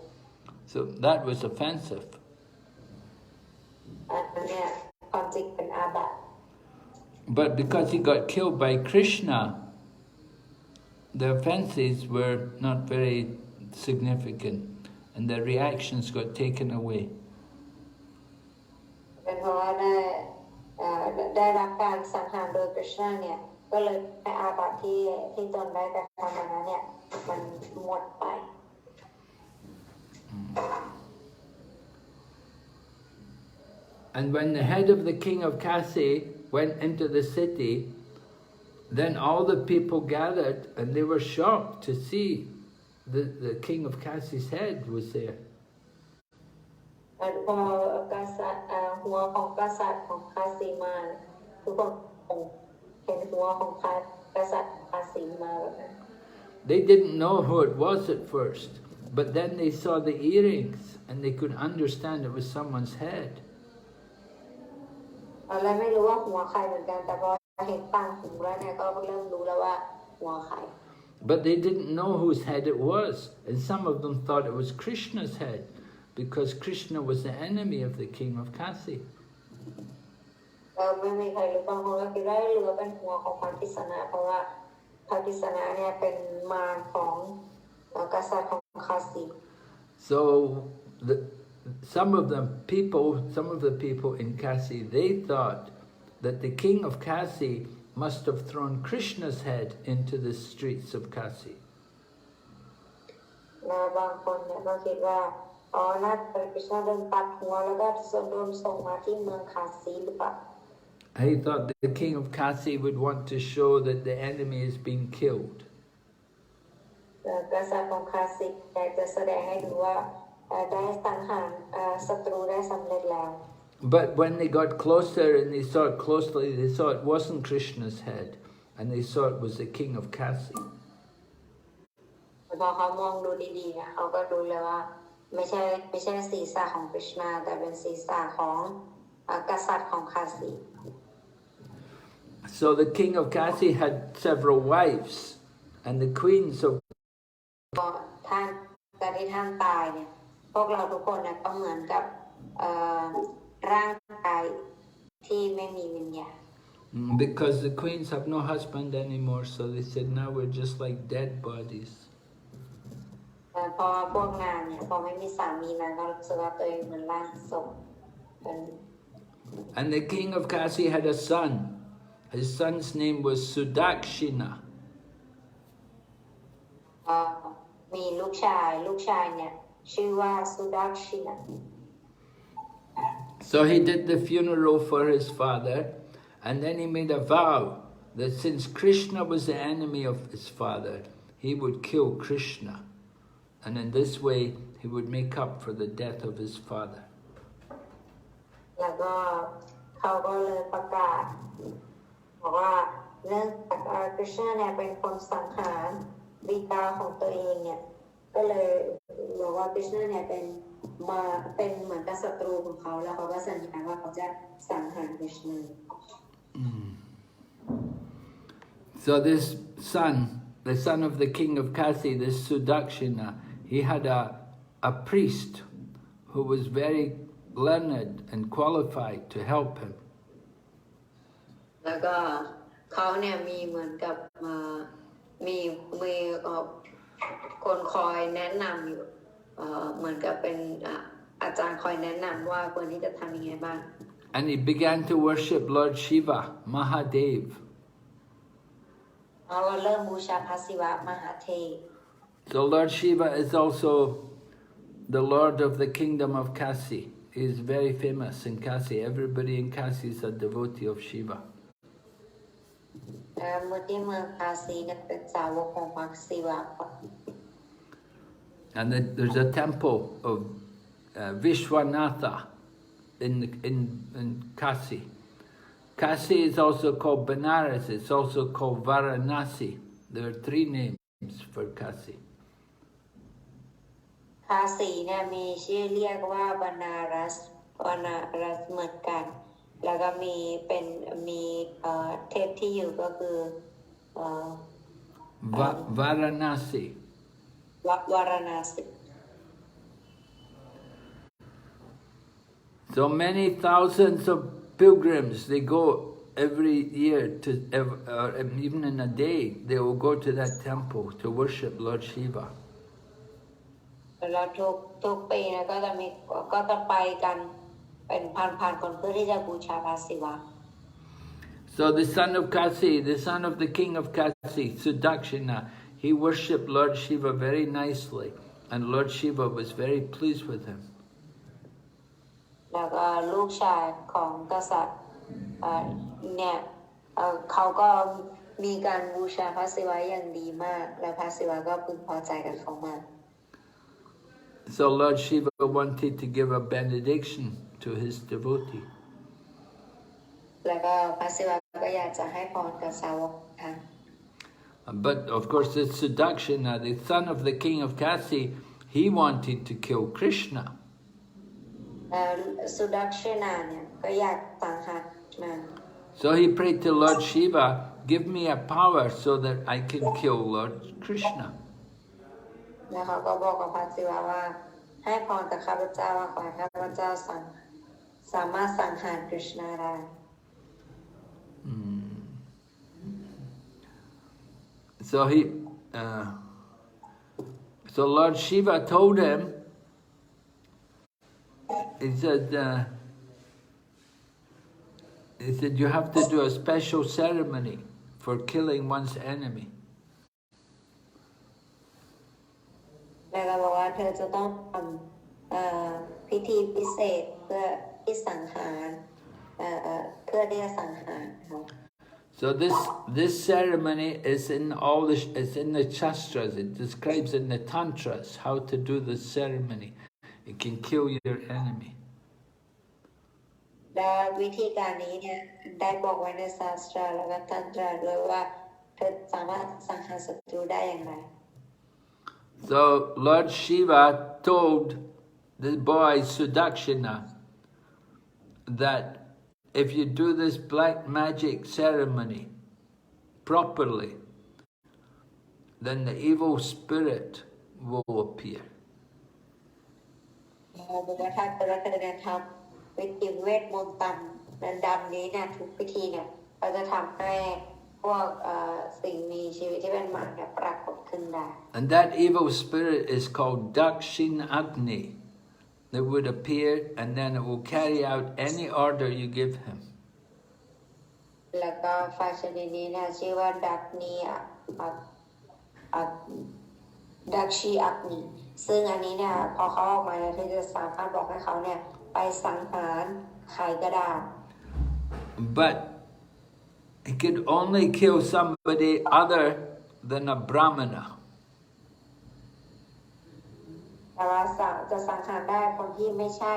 So that was offensive. อันเนี่ยความจริงเป็นอาบัติ But because he got killed by Krishna, the offenses were not very significant, and the reactions got taken away. เป็นเพราะว่าได้รับการสังหารโดยกฤษณะเนี่ยก็เลยให้อาบัติที่ตนได้กระทำมานั้นเนี่ยมันหมดไป And when the head of the king of Kasi went into the city, then all the people gathered and they were shocked to see the king of Kasi's head was there. พอกษัตริย์หัวของกษัตริย์ของคาสีมาทุกคนเห็นหัวของกษัตริย์คาสีมาแบบนั้น They didn't know who it was at first, but then they saw the earrings and they could understand it was someone's head. เราไม่รู้ว่าหัวใครเหมือนกันแต่พอเห็นต่างหูแล้วเนี่ยก็เริ่มรู้แล้วว่าหัวใคร But they didn't know whose head it was, and some of them thought it was Krishna's head, because Krishna was the enemy of the king of Kasi. ไม่มีใครรู้บางคนก็คิดว่าหรือว่าเป็นหัวของพระกฤษณะเพราะว่าพระกฤษณะเนี่ยเป็นมารของกษัตริย์ของคาสี So some of the people in Kasi, they thought that the king of Kasi must have thrown Krishna's head into the streets of Kasi. บางคนเนี่ยก็คิดว่าน่าจะเป็นกฤษณะโดนตัดหัวแล้วก็โดนส่งมาที่เมืองคาสีหรือเปล่า He thought the king of Kasi would want to show that the enemy is being killed. กษัตริย์ของคาสีอยากจะแสดงให้ดูว่าได้สังหารศัตรูได้สำเร็จแล้ว But when they got closer and they saw it closely, they saw it wasn't Krishna's head, and they saw it was the king of Kasi. พอเขามองดูดีๆเนี่ยเขาก็รู้เลยว่าไม่ใช่ศีรษะของกฤษณะแต่เป็นศีรษะของกษัตริย์ของคาสี So the king of Kasi had several wives, and the queens of ท่านการที่ท่านตายเนี่ยพวกเราทุกคนเนี่ยก็เหมือนกับร่างกายที่ไม่มีวิญญาณ because the queens have no husband anymore, so they said now we're just like dead bodies. พอพวกนางเนี่ยพอไม่มีสามีนางก็รู้สึกว่าตัวเองเหมือนร่างศพ And the king of Kasi had a son. His son's name was Sudakshina. มีลูกชายเนี่ยชื่อว่าสุดักชินะ So he did the funeral for his father, and then he made a vow that since Krishna was the enemy of his father, he would kill Krishna. And in this way, he would make up for the death of his father. แล้วก็เขาก็เลยประกาศบอกว่าเนื่องจากกฤษณะเนี่ยเป็นคนสังหารบิดาของตัวเองเนี่ยก็เลยบอกว่ากฤษณะเนี่ยเป็นเหมือนกับศัตรูของเขาแล้วเขาก็สัญญาว่าเขาจะสังหารกฤษณะ So this son, the son of the king of Kasi, this Sudakshina, he had a priest who was very learned and qualified to help him. แล้วก็เขาเนี่ยมีเหมือนกับมีคนคอยแนะนำอยู่เหมือนกับเป็นอาจารย์คอยแนะนำว่าควรที่จะทำยังไงบ้าง And he began to worship Lord Shiva, Mahadev. เราเริ่มบูชาพระศิวะมหาเทพ So Lord Shiva is also the Lord of the kingdom of Kasi. He is very famous in Kasi. Everybody in Kasi is a devotee of Shiva. เมื่อที่เมืองคาสีเนี่ยเป็นสาวกของพระศิวะ And there's a temple of Vishwanatha in Kasi. Kasi is also called Benares. It's also called Varanasi. There are 3 names for Kasi. คาสีเนี่ยมีชื่อเรียกว่าบานารัสเหมือนกันแล้วก็มีเทพที่อยู่ก็คือVaranasi. วารณาสี So many thousands of pilgrims, they go every year to, or even in a day, they will go to that temple to worship Lord Shiva. แล้วทุกปีนะก็จะไปกันเป็นพันคนเพื่อที่จะบูชาพระศิวะ So the son of Kasi, the son of the king of Kasi, Sudakshina, he worshipped Lord Shiva very nicely, and Lord Shiva was very pleased with him. แล้วก็ลูกชายของกษัตริย์เนี่ยเขาก็มีการบูชาพระศิวะอย่างดีมากและพระศิวะก็พึงพอใจกับเขามาก So Lord Shiva wanted to give a benediction to his devotee. แล้วก็พระศิวะก็อยากจะให้พรกับสาวกท่าน But of course, this Sudakshina, the son of the king of Kasi, he wanted to kill Krishna. สุดักชินาเนี่ยก็อยากสังหารมัน So he prayed to Lord Shiva, give me a power so that I can kill Lord Krishna. แล้วเขาก็บอกกับพระศิวะว่าให้พรกับข้าพเจ้าว่าขอให้ข้าพเจ้าสามารถสังหารกฤษณาได้ So Lord Shiva told him, he said, you have to do a special ceremony for killing one's enemy. แล้วก็บอกว่าเธอจะต้องทำพิธีพิเศษเพื่อที่สังหารเพื่อที่จะสังหาร So this ceremony is in the Shastras. It describes in the Tantras how to do this ceremony. It can kill your enemy. และวิธีการนี้เนี่ยได้บอกไว้ในศาสตราแล้วก็ตันตราด้วยว่าเธอสามารถสังหารศัตรูได้อย่างไร So Lord Shiva told the boy Sudakshina that if you do this black magic ceremony properly, then the evil spirit will appear. บอกว่าถ้าเธอเนี่ยทำวิธีเวทมนต์ต่ำดำนี้เนี่ยทุกพิธีเนี่ยเราจะทำให้พวกสิ่งมีชีวิตที่เป็นมนุษย์เนี่ยปรากฏขึ้นได้ And that evil spirit is called Dakshin Agni. It would appear and then it will carry out any order you give him. แล้วก็ไฟชนิดนี้เนี่ยชื่อว่าดักนีดักชีอักนีซึ่งอันนี้เนี่ยพอเขาออกมาเนี่ยที่จะสามารถบอกให้เขาเนี่ยไปสังหารใครก็ได้ But he could only kill somebody other than a Brahmana. แต่ว่าจะสังหารได้คนที่ไม่ใช่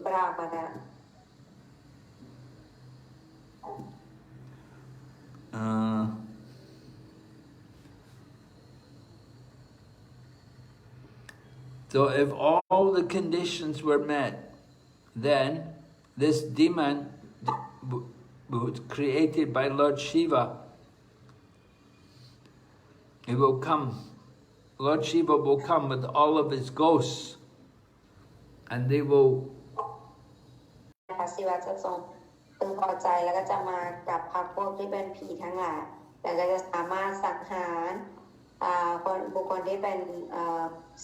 บราหมณะ So if all the conditions were met, then this demon was created by Lord Shiva. He will come. Lord Shiva will come with all of his ghosts, and they will. พระศิวะจะทรง พึงพอใจแล้วก็จะมากับพรรคพวกที่เป็นผีทั้งหลายแล้วก็จะสามารถสังหารบุคคลที่เป็น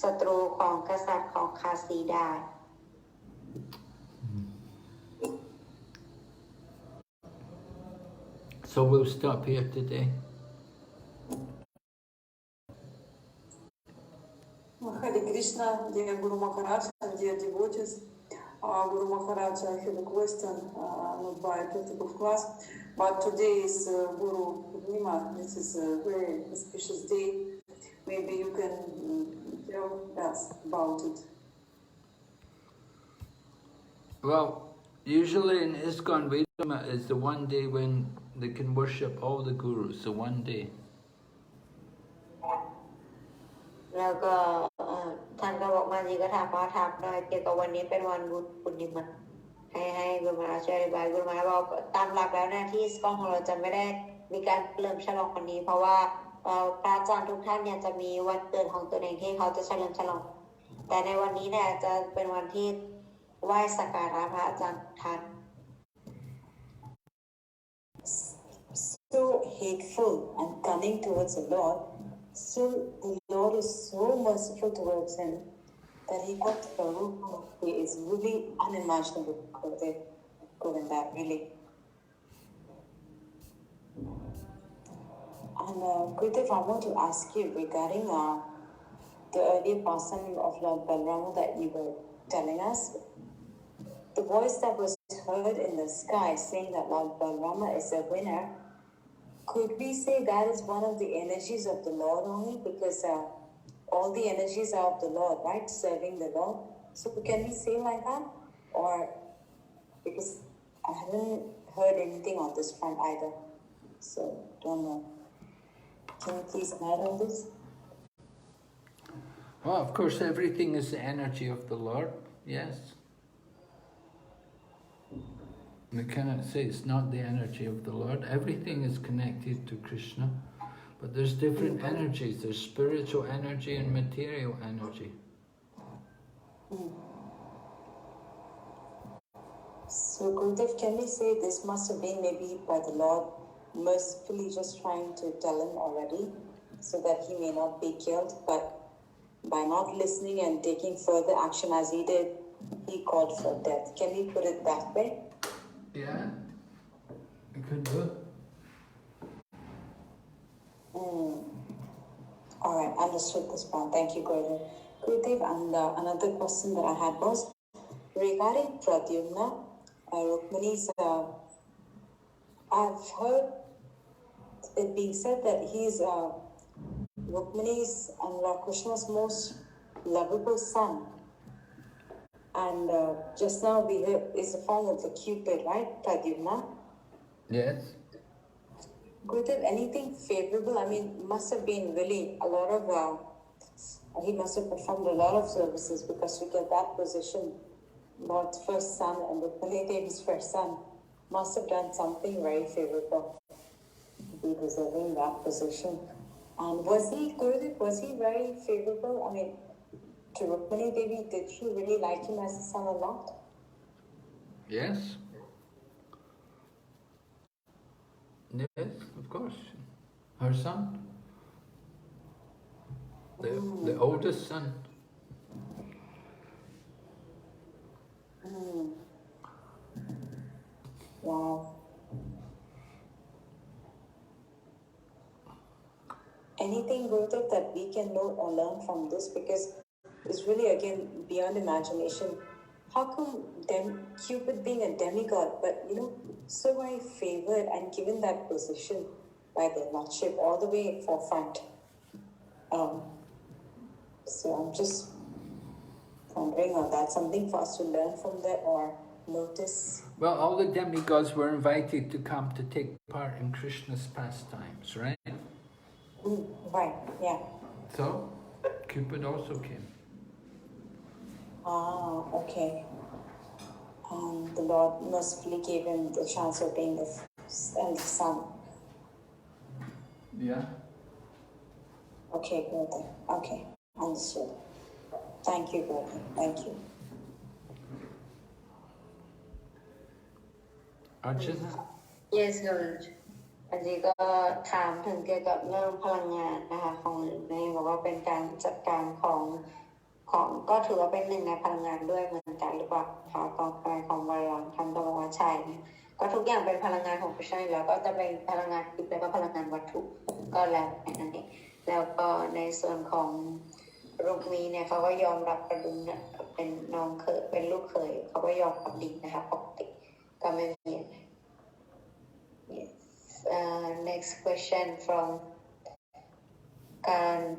ศัตรูของกษัตริย์ของคาสีได้ So we'll stop here today. Hare Krishna, dear Guru Maharaj and dear devotees. Guru Maharaj, I have a question, not by a practical class, but today is Guru Purnima. This is a very auspicious day. Maybe you can tell us about it. Well, usually in ISKCON, Vedama is the one day when they can worship all the gurus, the one day. แล้วก็ท่านก็บอกมาจีก็ถามว่าถามหน่อยเกี่ยวกับวันนี้เป็นวันบุญปุณิมะให้กุลมาช่วยอธิบายกุลมาบอกตามหลักแล้วนะที่สกองของเราจะไม่ได้มีการเฉลิมฉลองวันนี้เพราะว่าพระอาจารย์ทุกท่านเนี่ยจะมีวันเกิดของตัวเองที่เขาจะเฉลิมฉลองแต่ในวันนี้เนี่ยจะเป็นวันที่ไหว้สักการะพระอาจารย์ท่าน So hateful and cunning towards the Lord. Still, the Lord is so merciful towards him that he got Prabhu. He is really unimaginable. Given that, really. And Gurudev, I want to ask you regarding the earlier pastime of Lord Balrama that you were telling us. The voice that was heard in the sky saying that Lord Balrama is a winner. Could we say that is one of the energies of the Lord only? Because all the energies are of the Lord, right? Serving the Lord. So can we say like that? Or, because I haven't heard anything on this front either. So, don't know. Can you please add on this? Well, of course, everything is the energy of the Lord, yes. We cannot say it's not the energy of the Lord. Everything is connected to Krishna. But there's different energies. There's spiritual energy and material energy. So, Gurudev, can we say this must have been maybe by the Lord mercifully just trying to tell him already so that he may not be killed, but by not listening and taking further action as he did, he called for death. Can we put it that way? Yeah, you could do. All right, understood this point. Thank you, Gurudev. Gurudev, and another question that I had was regarding Pradyumna, Rukmani's. I've heard it being said that he's Rukmani's and Lord Krishna's most lovable son. And just now we heard is the form of the Cupid, right? Pradyumna. Yes. Gurudev, anything favorable? I mean, must have been really a lot of, he must have performed a lot of services because to get that position, Lord's first son and Rukmani Devi's first son must have done something very favorable to be deserving that position. And was he, Gurudev, was he very favorable? I mean, to Rukmani Devi, did she really like him as a son a lot? Yes. Yes, of course. Her son. The oldest son. Wow. Anything, Gurudev, that we can know or learn from this? Because it's really, again, beyond imagination. How come Cupid being a demigod, but, so very favored and given that position by the Lordship all the way forefront? So I'm just wondering, is that something for us to learn from that or notice? Well, all the demigods were invited to come to take part in Krishna's pastimes, right? Right, yeah. So, Cupid also came. Okay. The Lord mercifully gave him the chance of being the eldest son. Yeah. Okay, good. Okay, understood. Thank you, Gordon. Thank you. Arjuna? Yes, Guruji. อันนี้ก็ถามถึงเกี่ยวกับเรื่องพลังงานนะคะของในบอกว่าเป็นการจัดการของก็ถือว่าเป็นหนึ่งในพลังงานด้วยเหมือนกันหรือเปล่าคะกองกายของบริวารท่านก็บอกว่าใช่ก็ทุกอย่างเป็นพลังงานของพระเจ้าแล้วก็จะเป็นพลังงานทิพย์แล้วก็พลังงานวัตถุก็แล้วแต่นั่นเองแล้วก็ในส่วนของรุกมีเนี่ยเขาก็ยอมรับกระดุมเนี่ยเป็นน้องเคยเป็นลูกเคยเขาก็ยอมรับดีนะคะปกติก็ไม่มีอะไร Yes. Next question from Kan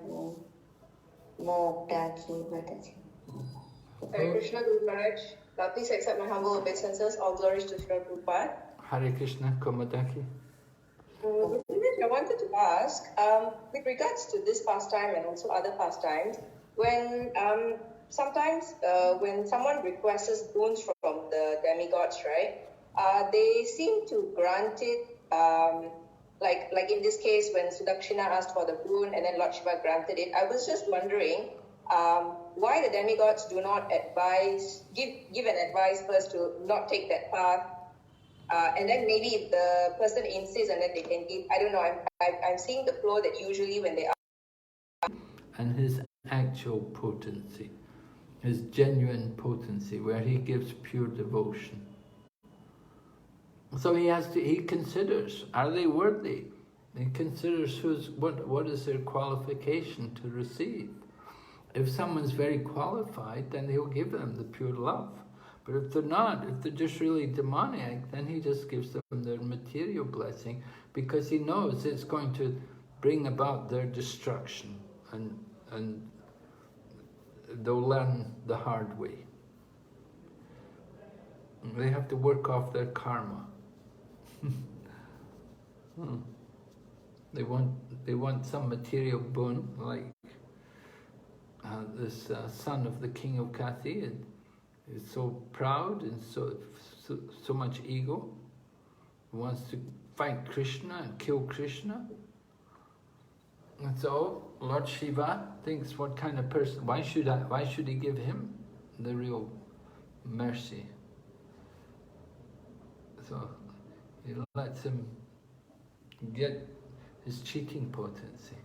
Mogdaki Mataji. Hare Krishna Guru Maharaj. Please accept my humble obeisances. All glories to Srila Prabhupada. Hare Krishna, Komadaki. I wanted to ask, with regards to this pastime and also other pastimes, when sometimes when someone requests boons from the demigods, right, they seem to grant it, like in this case when Sudakshina asked for the boon and then Lord Shiva granted it. I was just wondering why the demigods do not give an advice first to not take that path. And then maybe if the person insists and then they can give, I don't know, I'm seeing the flow that usually when they are... And his actual potency, his genuine potency, where he gives pure devotion. So he considers, are they worthy? He considers what is their qualification to receive. If someone's very qualified, then he'll give them the pure love. But if they're not, if they're just really demoniac, then he just gives them their material blessing because he knows it's going to bring about their destruction and they'll learn the hard way. They have to work off their karma. They want some material boon, like this son of the king of Kathi is so proud and so much ego. He wants to fight Krishna and kill Krishna. And so Lord Shiva thinks, what kind of person? Why should he give him the real mercy? So he lets him get his cheating potency.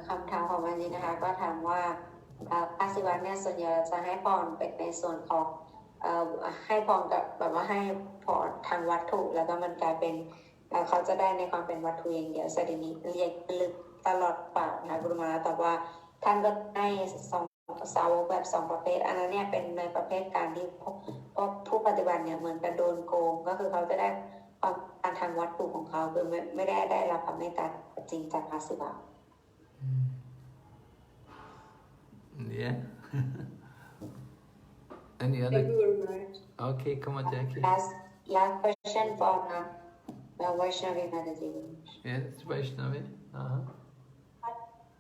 คำถามของวันนี้นะคะก็ถามว่าพระศิวะเนี่ยส่วนใหญ่จะให้พรเป็นในส่วนของให้พรกับแบบว่าให้พรทางวัตถุแล้วก็มันกลายเป็นเขาจะได้ในความเป็นวัตถุอย่างเดียวสถิติเรียกลึกตลอดปากนะกุรุมาแต่ว่าท่านก็ให้สาวกแบบ2ประเภทอันนั้นเนี่ยเป็นในประเภทการที่ผู้ปฏิบัติเนี่ยเหมือนกันโดนโกงก็คือเขาจะได้ความการทางวัตถุของเขาคือไม่ได้รับความเมตตาจริงจากพระศิวะYeah. Any other? Okay, come on, Jackie. Last question from Vaishnavi Mataji. Yes, Vaishnavi.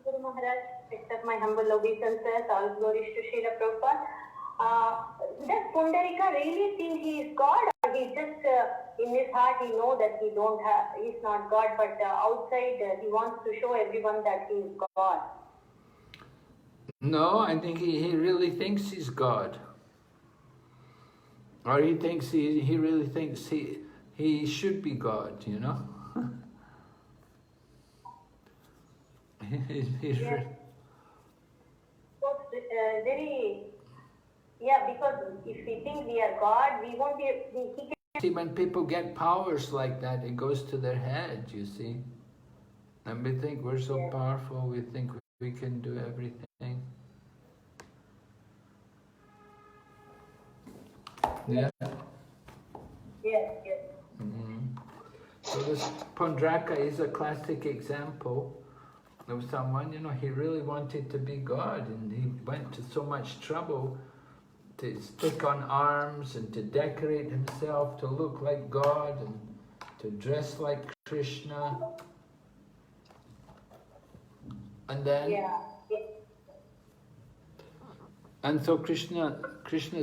Guru Maharaj, accept my humble obeisances. All glories to Srila Prabhupada. Does Pundarika really think he is God, or he just in his heart he knows that he's not God, but outside he wants to show everyone that he is God? No, I think he really thinks he's God. Or he thinks he really thinks he should be God, you know? He's yes. Because if we think we are God, we won't be. See, when people get powers like that, it goes to their head, you see. And we think we're so powerful, we think we can do everything. Yeah? Yes. Mm-hmm. So this Pundraka is a classic example of someone, you know, he really wanted to be God and he went to so much trouble to stick on arms and to decorate himself to look like God and to dress like Krishna. And then, and so Krishna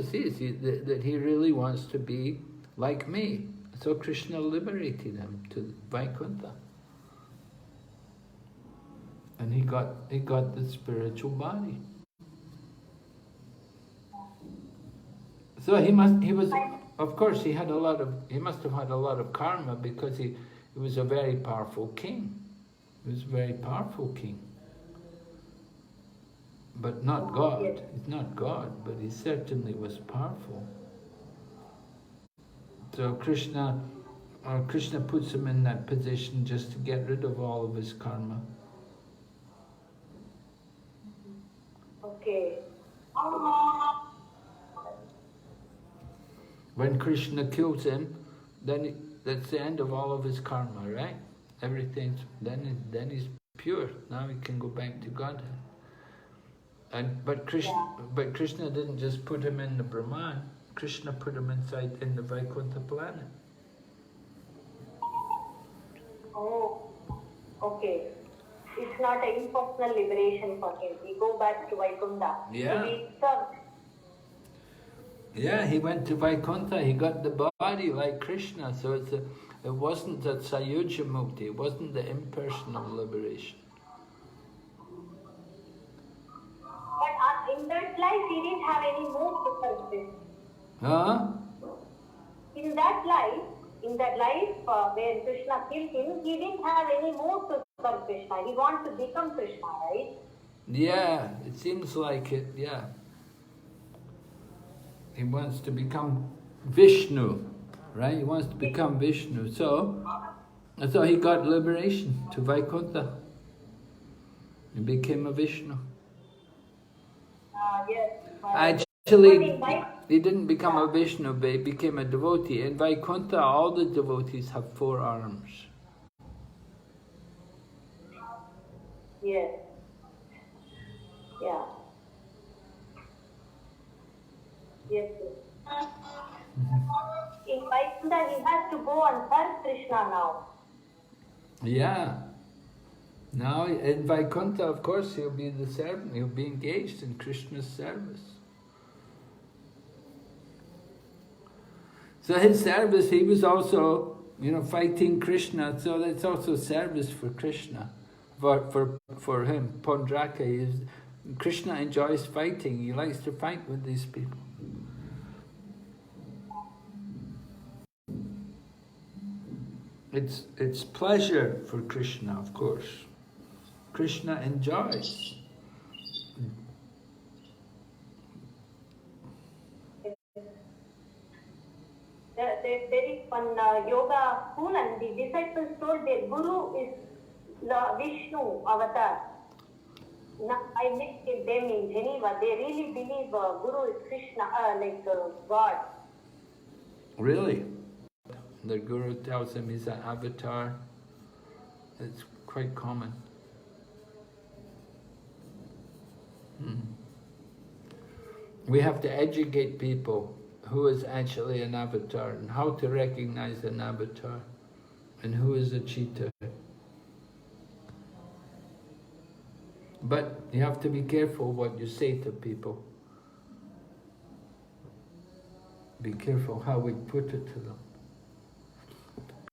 sees that he really wants to be like me. So Krishna liberated him to Vaikuntha. And he got the spiritual body. So of course he must have had a lot of karma because he was a very powerful king. He was a very powerful king. But not God. Yes. He's not God, but he certainly was powerful. So Krishna puts him in that position just to get rid of all of his karma. Okay. When Krishna kills him, that's the end of all of his karma, right? Everything's then he's pure. Now he can go back to Godhead. But Krishna didn't just put him in the Brahman. Krishna put him in the Vaikuntha planet. Oh, okay. It's not an impersonal liberation for him. He go back to Vaikuntha. Yeah. To be served. Yeah, he went to Vaikuntha. He got the body like Krishna. So it wasn't that Sayuja Mukti. It wasn't the impersonal liberation. But in that life, he didn't have any more to serve this. Huh? In that life where Krishna killed him, he didn't have any more to serve Krishna. He wants to become Krishna, right? Yeah, it seems like it, yeah. He wants to become Vishnu, right? He wants to become Vishnu. So he got liberation to Vaikuntha. He became a Vishnu. Yes. Actually, he didn't become a Vishnu, but he became a devotee. In Vaikuntha, all the devotees have 4 arms. Yes. Yeah. Yes. In Vaikuntha, he has to go and serve Krishna now. Yeah. Now, in Vaikuntha, of course, he'll be the servant. He'll be engaged in Krishna's service. So his service, he was also, fighting Krishna. So that's also service for Krishna, for him. Pondraka, Krishna enjoys fighting. He likes to fight with these people. It's pleasure for Krishna, of course. Krishna enjoys. There is one yoga school, and the disciples told their guru is Vishnu avatar. Now, I met them in Geneva. They really believe guru is Krishna, God. Really? The guru tells him he's an avatar. It's quite common. We have to educate people who is actually an avatar and how to recognize an avatar and who is a cheetah. But you have to be careful what you say to people. Be careful how we put it to them.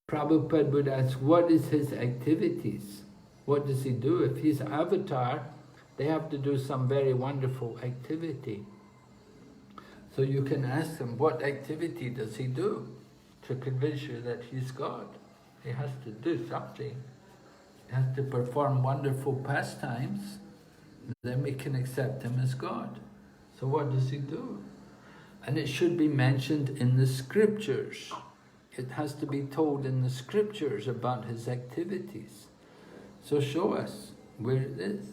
Prabhupada would ask, what is his activities? What does he do? If he's an avatar, they have to do some very wonderful activity. So you can ask him, what activity does he do to convince you that he's God? He has to do something. He has to perform wonderful pastimes. Then we can accept him as God. So what does he do? And it should be mentioned in the scriptures. It has to be told in the scriptures about his activities. So show us where it is.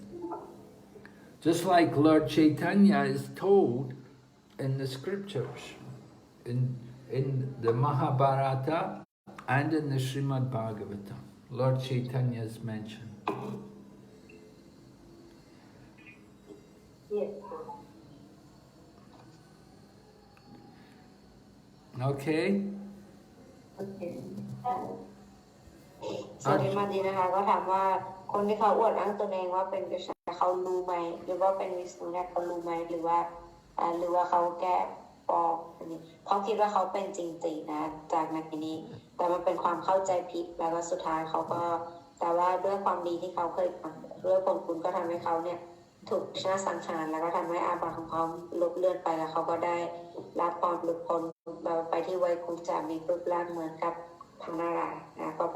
Just like Lord Chaitanya is told in the scriptures, in the Mahabharata and in the Srimad Bhagavatam. Lord Chaitanya is mentioned. Yes. Okay? Okay. สวัสดีมาดีนะคะก็ถามว่าคนที่เขาอวดอ้างตัวเองว่าเป็นกฤษณะเขารู้ไหมหรือว่าเป็นวิษณุเนี่ยเขารู้ไหมหรือว่าเขาแก้ปลอมอันนี้เขาคิดว่าเขาเป็นจริงๆนะจากในนี้แต่มันเป็นความเข้าใจผิดแล้วก็สุดท้ายเขาก็แต่ว่าด้วยความดีที่เขาเคยทำด้วยผลบุญก็ทำให้เขาเนี่ย ถูกชนะสังหารแล้วก็ทำให้อาบัติของเขาลบเลือนไปแล้วเขาก็ได้รับพรหลุดพ้นไปที่ไวกุญจมีรูปร่างเหมือนกับพระนารายณ์นะก็เป็น